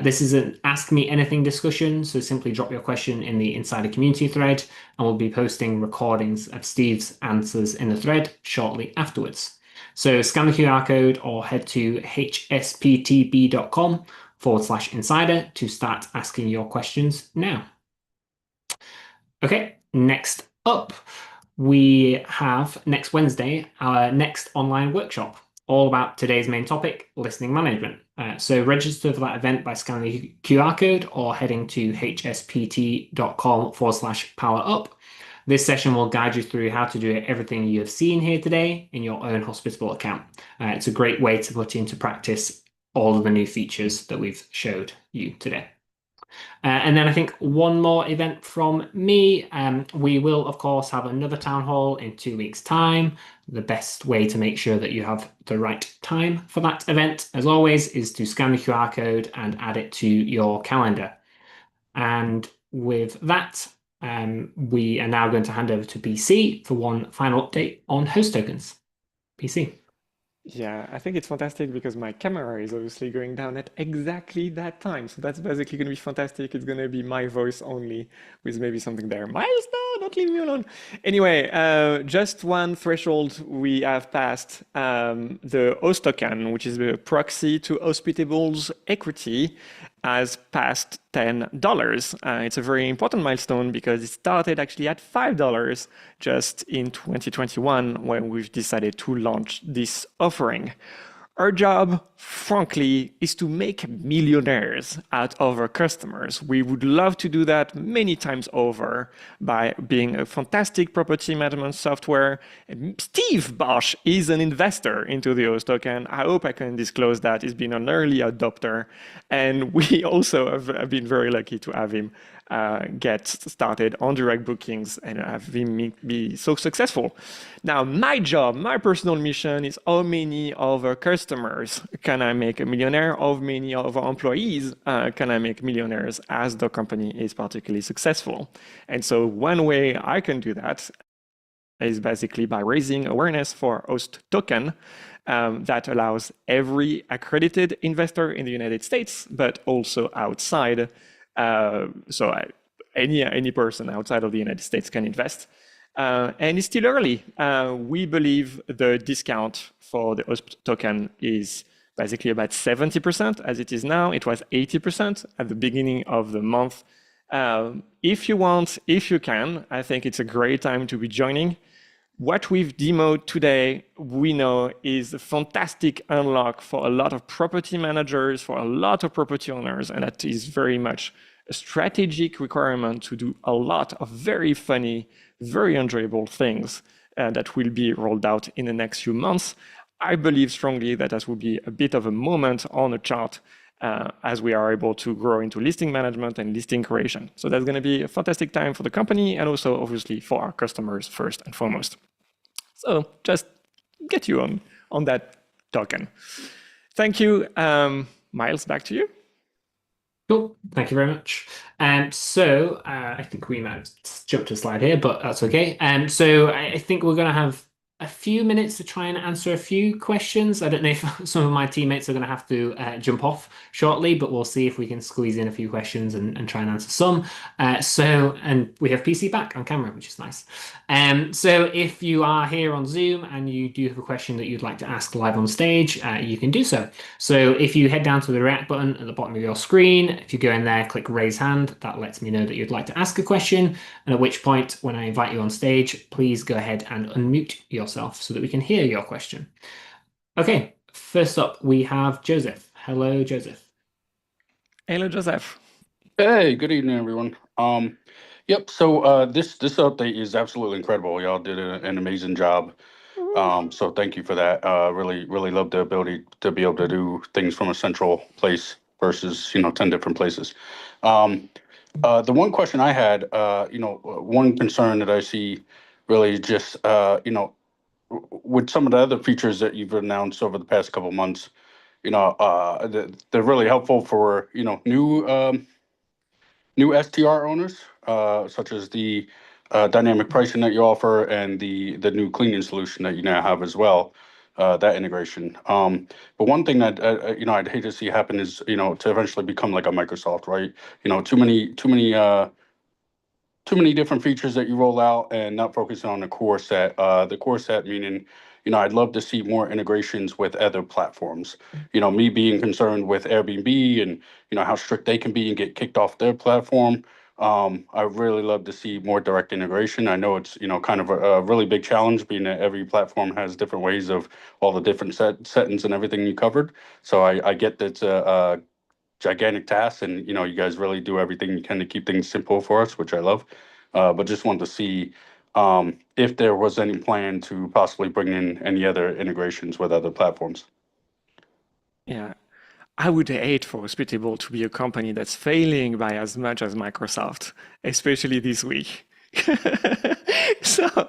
This is an Ask Me Anything discussion, so simply drop your question in the Insider community thread, and we'll be posting recordings of Steve's answers in the thread shortly afterwards. So scan the QR code or head to hsptb.com/insider to start asking your questions now. Okay, next up, we have next Wednesday our next online workshop, all about today's main topic, listening management. So register for that event by scanning the QR code or heading to hspt.com/powerup. This session will guide you through how to do everything you have seen here today in your own Hospitable account. It's a great way to put into practice all of the new features that we've showed you today. And then I think one more event from me. We will, of course, have another town hall in 2 weeks' time. The best way to make sure that you have the right time for that event, as always, is to scan the QR code and add it to your calendar. And with that, we are now going to hand over to PC for one final update on host tokens. PC. Yeah, I think it's fantastic because my camera is obviously going down at exactly that time. So that's basically going to be fantastic. It's going to be my voice only with maybe something there. Miles, no, don't leave me alone. Anyway, just one threshold we have passed. The host token, which is the proxy to Hospitable's equity, has passed $10. It's a very important milestone because it started actually at $5 just in 2021 when we've decided to launch this offering. Our job, frankly, is to make millionaires out of our customers. We would love to do that many times over by being a fantastic property management software. Steve Bosch is an investor into the host token. I hope I can disclose that. He's been an early adopter. And we also have been very lucky to have him get started on direct bookings and have him be so successful. Now, my job, my personal mission is how many of our customers can I make a millionaire? How many of our employees can I make millionaires as the company is particularly successful? And so one way I can do that is basically by raising awareness for host token that allows every accredited investor in the United States, but also outside. Any person outside of the United States can invest. And it's still early. We believe the discount for the host token is basically about 70% as it is now. It was 80% at the beginning of the month. If you want, if you can, I think it's a great time to be joining. What we've demoed today, we know is a fantastic unlock for a lot of property managers, for a lot of property owners, and that is very much a strategic requirement to do a lot of very funny, very enjoyable things that will be rolled out in the next few months. I believe strongly that that will be a bit of a moment on a chart as we are able to grow into listing management and listing creation. So that's going to be a fantastic time for the company and also obviously for our customers first and foremost. So just get you on that token. Thank you. Miles, back to you. Cool. Thank you very much. So I think we might jump to a slide here, but that's okay. So I think we're going to have a few minutes to try and answer a few questions. I don't know if some of my teammates are going to have to jump off shortly, but we'll see if we can squeeze in a few questions and try and answer some. And we have PC back on camera, which is nice. So if you are here on Zoom and you do have a question that you'd like to ask live on stage, you can do so. So if you head down to the react button at the bottom of your screen, if you go in there, click raise hand, that lets me know that you'd like to ask a question. And at which point, when I invite you on stage, please go ahead and unmute yourself so that we can hear your question. Okay, first up, we have Joseph. Hello, Joseph. Hello, Joseph. Hey, good evening, everyone. Yep. So this update is absolutely incredible. Y'all did an amazing job. So thank you for that. Really love the ability to be able to do things from a central place versus 10 different places. The one question I had, one concern that I see really just with some of the other features that you've announced over the past couple of months, they're really helpful for new STR owners, such as the dynamic pricing that you offer and the new cleaning solution that you now have as well, that integration. But one thing that I'd hate to see happen is to eventually become like a Microsoft, right? Too many different features that you roll out and not focusing on the core set. The core set meaning, I'd love to see more integrations with other platforms. Me being concerned with Airbnb and, how strict they can be and get kicked off their platform. I really love to see more direct integration. I know it's, kind of a really big challenge being that every platform has different ways of all the different settings and everything you covered. So I get that it's a gigantic task and you guys really do everything you can to keep things simple for us, which I love, but just wanted to see if there was any plan to possibly bring in any other integrations with other platforms. Yeah, I would hate for Hospitable to be a company that's failing by as much as Microsoft, especially this week. So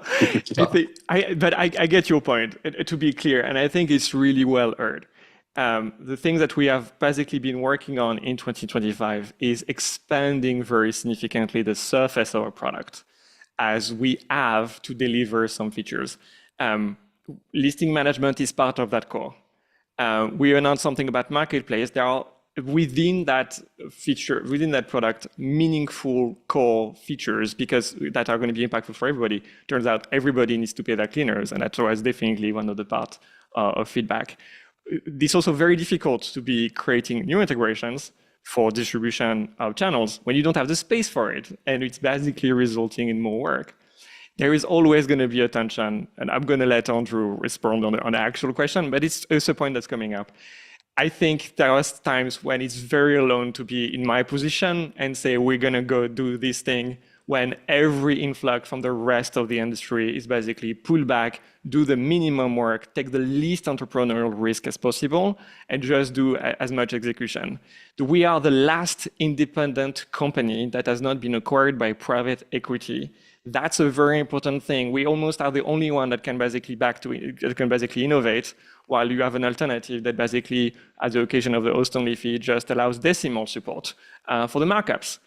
I get your point, to be clear, and I think it's really well earned. The thing that we have basically been working on in 2025 is expanding very significantly the surface of our product as we have to deliver some features. Listing management is part of that core. We announced something about marketplace. There are within that feature, within that product, meaningful core features because that are going to be impactful for everybody. Turns out everybody needs to pay their cleaners, and that was definitely one of the parts of feedback. It's also very difficult to be creating new integrations for distribution of channels when you don't have the space for it, and it's basically resulting in more work. There is always going to be a tension, and I'm going to let Andrew respond on the actual question, but it's a point that's coming up. I think there are times when it's very alone to be in my position and say, we're going to go do this thing when every influx from the rest of the industry is basically pull back, do the minimum work, take the least entrepreneurial risk as possible, and just do as much execution. We are the last independent company that has not been acquired by private equity. That's a very important thing. We almost are the only one that can basically innovate, while you have an alternative that basically, at the occasion of the host-only fee, just allows decimal support for the markups.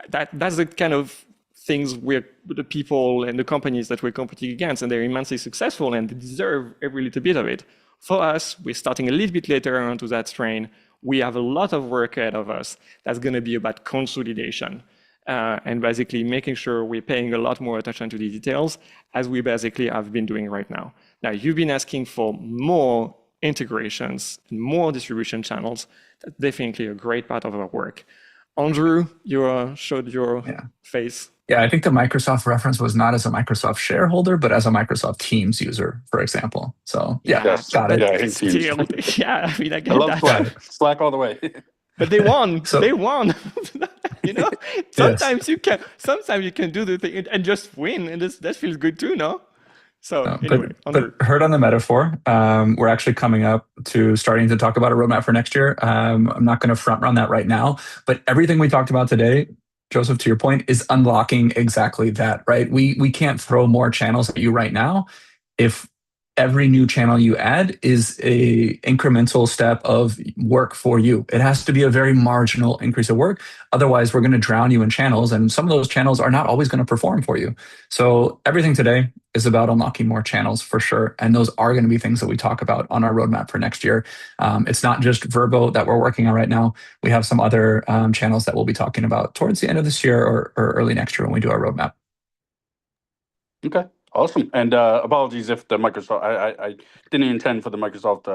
That's the kind of things we're the people and the companies that we're competing against, and they're immensely successful and they deserve every little bit of it. For us, we're starting a little bit later onto that strain. We have a lot of work ahead of us that's going to be about consolidation and basically making sure we're paying a lot more attention to the details as we basically have been doing right now. Now, you've been asking for more integrations and more distribution channels, that's definitely a great part of our work. Andrew, you showed your face. Yeah, I think the Microsoft reference was not as a Microsoft shareholder, but as a Microsoft Teams user, for example. So yeah, Yes. got it. Yeah, I hate Teams. Still, yeah, I mean, I I get love that. Slack. Slack all the way. But they won. So- They won. You know, Yes. sometimes you can do the thing and just win, and that feels good too, no? So anyway, but heard on the metaphor, we're actually coming up to starting to talk about a roadmap for next year. I'm not going to front run that right now, but everything we talked about today, Joseph, to your point, is unlocking exactly that, right? We can't throw more channels at you right now if every new channel you add is a incremental step of work for you. It has to be a very marginal increase of work. Otherwise, we're going to drown you in channels, and some of those channels are not always going to perform for you. So everything today is about unlocking more channels for sure. And those are going to be things that we talk about on our roadmap for next year. It's not just Verbo that we're working on right now. We have some other channels that we'll be talking about towards the end of this year or early next year when we do our roadmap. Okay, awesome. And apologies if the Microsoft, I didn't intend for the Microsoft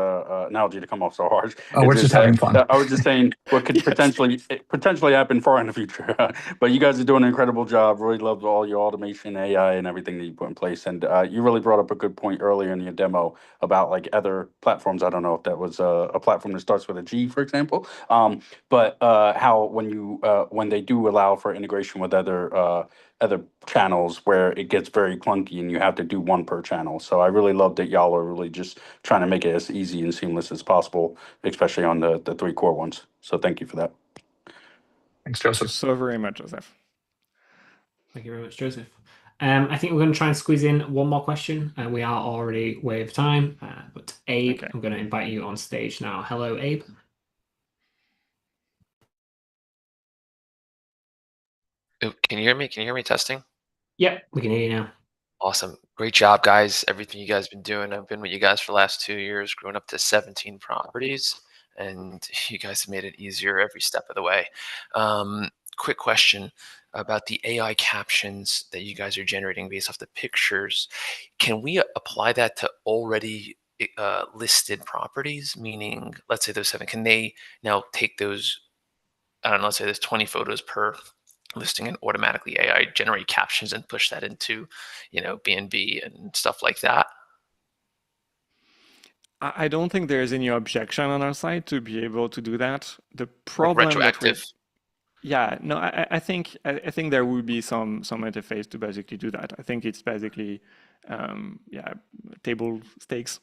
analogy to come off so harsh. Oh, we're just having fun. I was just saying what could potentially happen far in the future. But you guys are doing an incredible job. Really loved all your automation, AI, and everything that you put in place. And you really brought up a good point earlier in your demo about like other platforms. I don't know if that was a platform that starts with a G, for example. But how when they do allow for integration with other channels where it gets very clunky and you have to do one per channel. So I really love that y'all are really just trying to make it as easy and seamless as possible, especially on the three core ones. So thank you for that. Thanks, Thank you Joseph. so very much, Joseph. Thank you very much, Joseph. I think we're going to try and squeeze in one more question. We are already way of time, but Abe, Okay. I'm going to invite you on stage now. Hello, Abe. Oh, can you hear me? Can you hear me testing? Yep, we can hear you now. Awesome. Great job, guys. Everything you guys been doing. I've been with you guys for the last 2 years, growing up to 17 properties, and you guys have made it easier every step of the way. Quick question about the AI captions that you guys are generating based off the pictures. Can we apply that to already listed properties? Meaning, let's say there's 7. Can they now take those, I don't know, let's say there's 20 photos per listing and automatically AI generate captions and push that into, B&B and stuff like that? I don't think there's any objection on our side to be able to do that. The Like problem retroactive? yeah, no, I think there will be some interface to basically do that. I think it's basically table stakes.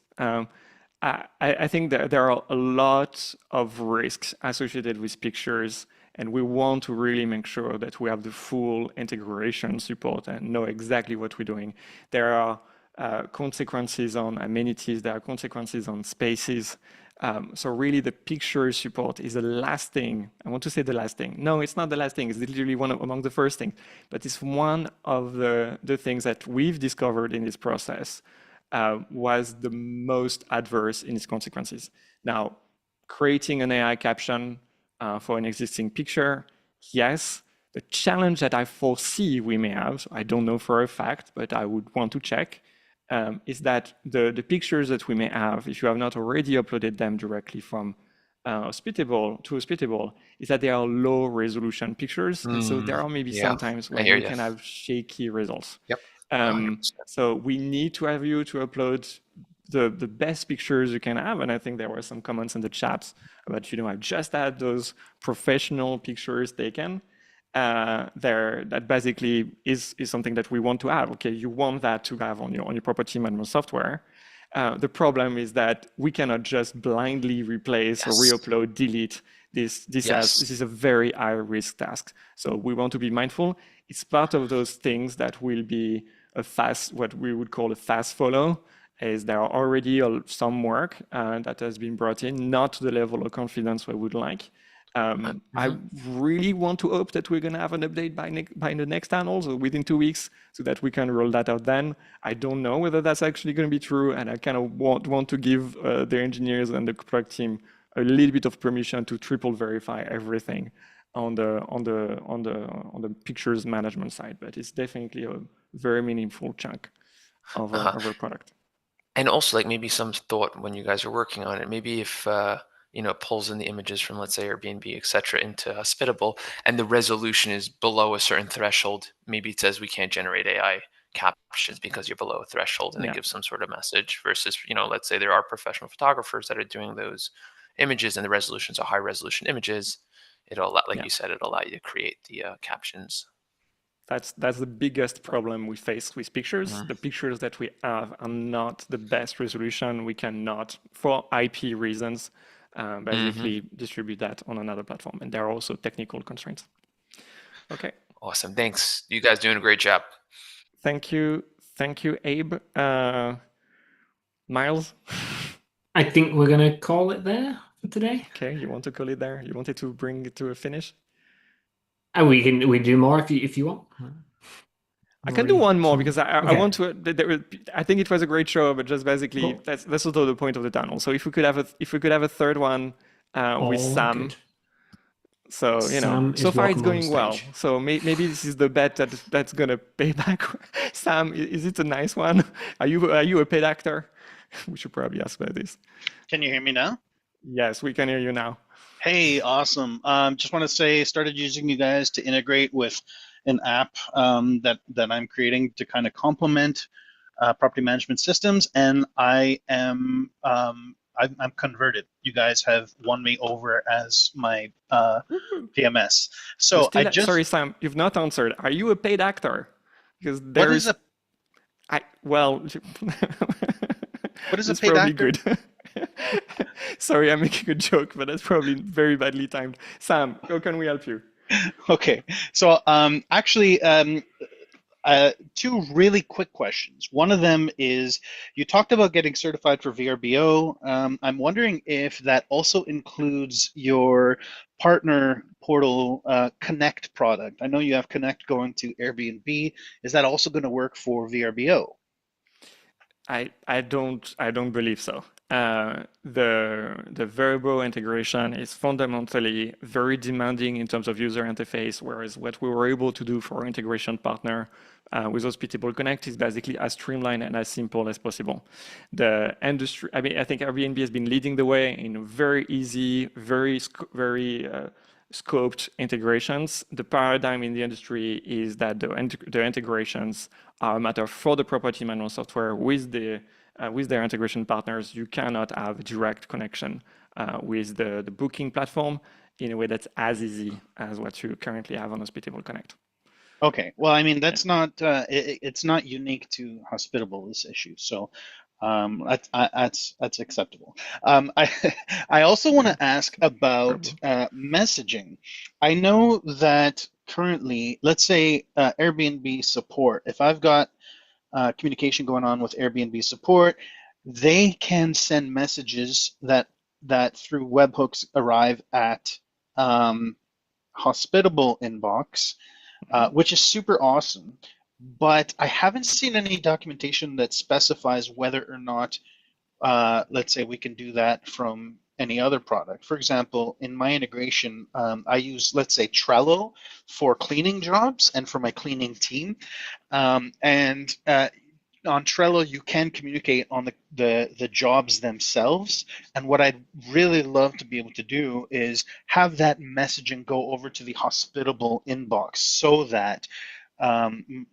I think that there are a lot of risks associated with pictures, and we want to really make sure that we have the full integration support and know exactly what we're doing. There are consequences on amenities, there are consequences on spaces. So really the picture support is the last thing. I want to say the last thing. No, it's not the last thing. It's literally among the first things. But it's one of the things that we've discovered in this process was the most adverse in its consequences. Now, creating an AI caption for an existing picture, yes. The challenge that I foresee we may have, so I don't know for a fact, but I would want to check, is that the pictures that we may have, if you have not already uploaded them directly from Hospitable to Hospitable, is that they are low resolution pictures. And so there are maybe some times when you can have shaky results. Yep. So we need to have you to upload the best pictures you can have. And I think there were some comments in the chat about, I've just had those professional pictures taken. That basically is something that we want to have. Okay, you want that to have on your property management software. The problem is that we cannot just blindly replace or re-upload, delete this. This is a very high risk task. So we want to be mindful. It's part of those things that will be what we would call a fast follow. Is there are already some work that has been brought in, not to the level of confidence we would like. I really want to hope that we're going to have an update by the next tunnel, so within 2 weeks, so that we can roll that out then. I don't know whether that's actually going to be true, and I kind of want to give the engineers and the product team a little bit of permission to triple verify everything on the pictures management side. But it's definitely a very meaningful chunk of our product. And also, like, maybe some thought when you guys are working on it, maybe if it pulls in the images from, let's say, Airbnb, etc., into Hospitable, and the resolution is below a certain threshold, maybe it says we can't generate AI captions because you're below a threshold, and it Yeah. gives some sort of message. Versus, let's say there are professional photographers that are doing those images, and the resolutions are high resolution images. It'll allow, like Yeah. you said, it'll allow you to create the captions. That's the biggest problem we face with pictures. Mhm. The pictures that we have are not the best resolution. We cannot, for IP reasons, basically distribute that on another platform. And there are also technical constraints. Okay. Awesome. Thanks. You guys doing a great job. Thank you. Thank you, Abe. Miles? I think we're gonna call it there for today. Okay, you want to call it there? You wanted to bring it to a finish? And we do more if you want. I can do one more because I Okay. want to. I think it was a great show, but just basically Cool. that's also the point of the tunnel. So if we could have a third one with Oh, Sam. good. So Sam so is far it's welcome on going well. stage. So maybe this is the bet that's gonna pay back. Sam, is it a nice one? Are you a paid actor? We should probably ask about this. Can you hear me now? Yes, we can hear you now. Hey, awesome. Just want to say, started using you guys to integrate with an app that I'm creating to kind of complement property management systems, and I'm converted. You guys have won me over as my PMS. So I just sorry, Sam, you've not answered. Are you a paid actor? Because what there is a well, what is a it's paid probably actor? good. Sorry, I'm making a joke, but that's probably very badly timed. Sam, how can we help you? Okay, so actually, two really quick questions. One of them is you talked about getting certified for VRBO. I'm wondering if that also includes your partner portal Connect product. I know you have Connect going to Airbnb. Is that also going to work for VRBO? I don't believe so. The Verbo integration is fundamentally very demanding in terms of user interface, whereas what we were able to do for our integration partner with Hospitable Connect is basically as streamlined and as simple as possible. The industry, I think Airbnb has been leading the way in very easy, very scoped integrations. The paradigm in the industry is that the integrations are a matter for the property management software with their integration partners. You cannot have direct connection with the booking platform in a way that's as easy as what you currently have on Hospitable Connect. Okay, well, I mean, that's not it's not unique to Hospitable, this issue, so that's acceptable. I I also want to ask about messaging. I know that currently, let's say Airbnb support, if I've got communication going on with Airbnb support, they can send messages that through webhooks arrive at Hospitable inbox, which is super awesome. But I haven't seen any documentation that specifies whether or not, let's say, we can do that from any other product. For example, in my integration, I use, let's say, Trello for cleaning jobs and for my cleaning team. And on Trello, you can communicate on the jobs themselves. And what I'd really love to be able to do is have that messaging go over to the Hospitable inbox so that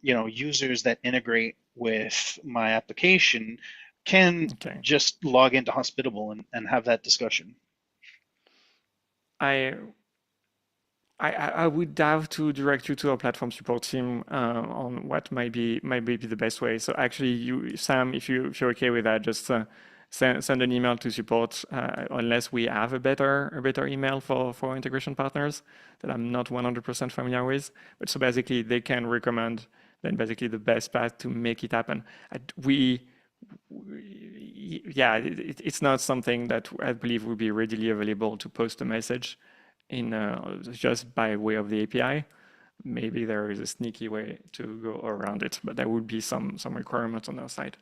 users that integrate with my application can just log into Hospitable and have that discussion. I would have to direct you to our platform support team on what might be the best way. So actually, Sam, if you're okay with that, just send an email to support unless we have a better email for integration partners that I'm not 100% familiar with. But so basically, they can recommend then basically the best path to make it happen. It's not something that I believe would be readily available to post a message in just by way of the API. Maybe there is a sneaky way to go around it, but there would be some requirements on our side.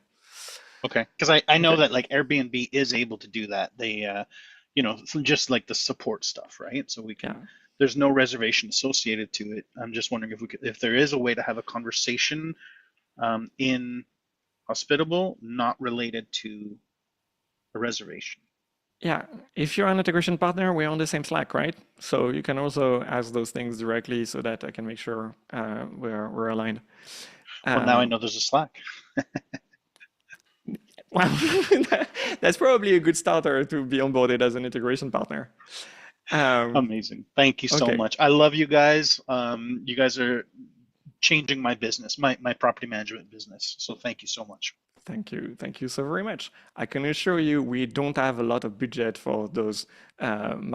Okay, because I know that like Airbnb is able to do that. They, just like the support stuff, right? So we can. There's no reservation associated to it. I'm just wondering if there is a way to have a conversation in Hospitable, not related to a reservation. Yeah, if you're an integration partner, we're on the same Slack, right? So you can also ask those things directly so that I can make sure we're aligned. Well, now I know there's a Slack. Well, that's probably a good starter to be onboarded as an integration partner. Amazing. Thank you so Okay. much. I love you guys. You guys are changing my business, my property management business. So thank you so much. Thank you. Thank you so very much. I can assure you we don't have a lot of budget for those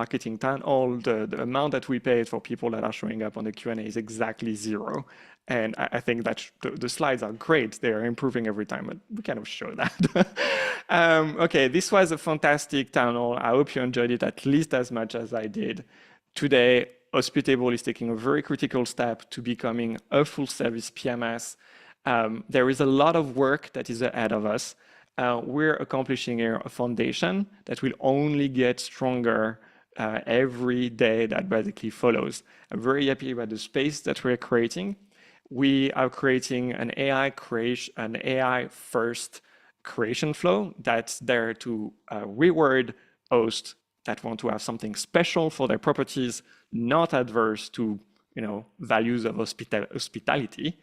marketing town hall. The amount that we paid for people that are showing up on the Q&A is exactly zero. And I think that the slides are great. They are improving every time, but we cannot show that. Okay, this was a fantastic town hall. I hope you enjoyed it at least as much as I did. Today, Hospitable is taking a very critical step to becoming a full service PMS. There is a lot of work that is ahead of us. We're accomplishing here a foundation that will only get stronger every day that basically follows. I'm very happy about the space that we're creating. We are creating an AI first creation flow that's there to reward hosts that want to have something special for their properties, not adverse to values of hospitality.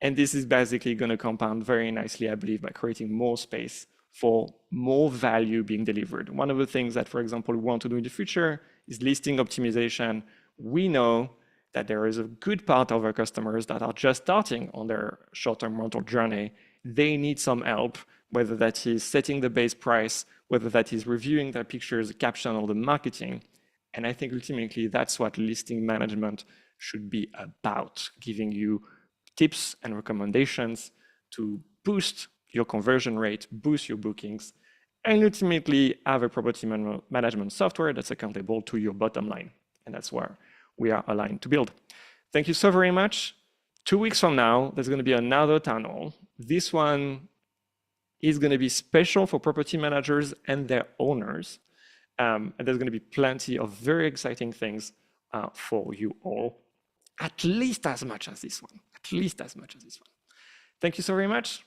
And this is basically going to compound very nicely, I believe, by creating more space for more value being delivered. One of the things that, for example, we want to do in the future is listing optimization. We know that there is a good part of our customers that are just starting on their short-term rental journey. They need some help, whether that is setting the base price, whether that is reviewing their pictures, the caption, or the marketing. And I think ultimately that's what listing management should be about, giving you tips and recommendations to boost your conversion rate, boost your bookings, and ultimately have a property management software that's accountable to your bottom line. And that's where we are aligned to build. Thank you so very much. 2 weeks from now, there's going to be another town hall. This one is going to be special for property managers and their owners. And there's going to be plenty of very exciting things for you all, at least as much as this one. At least as much as this one. Thank you so very much.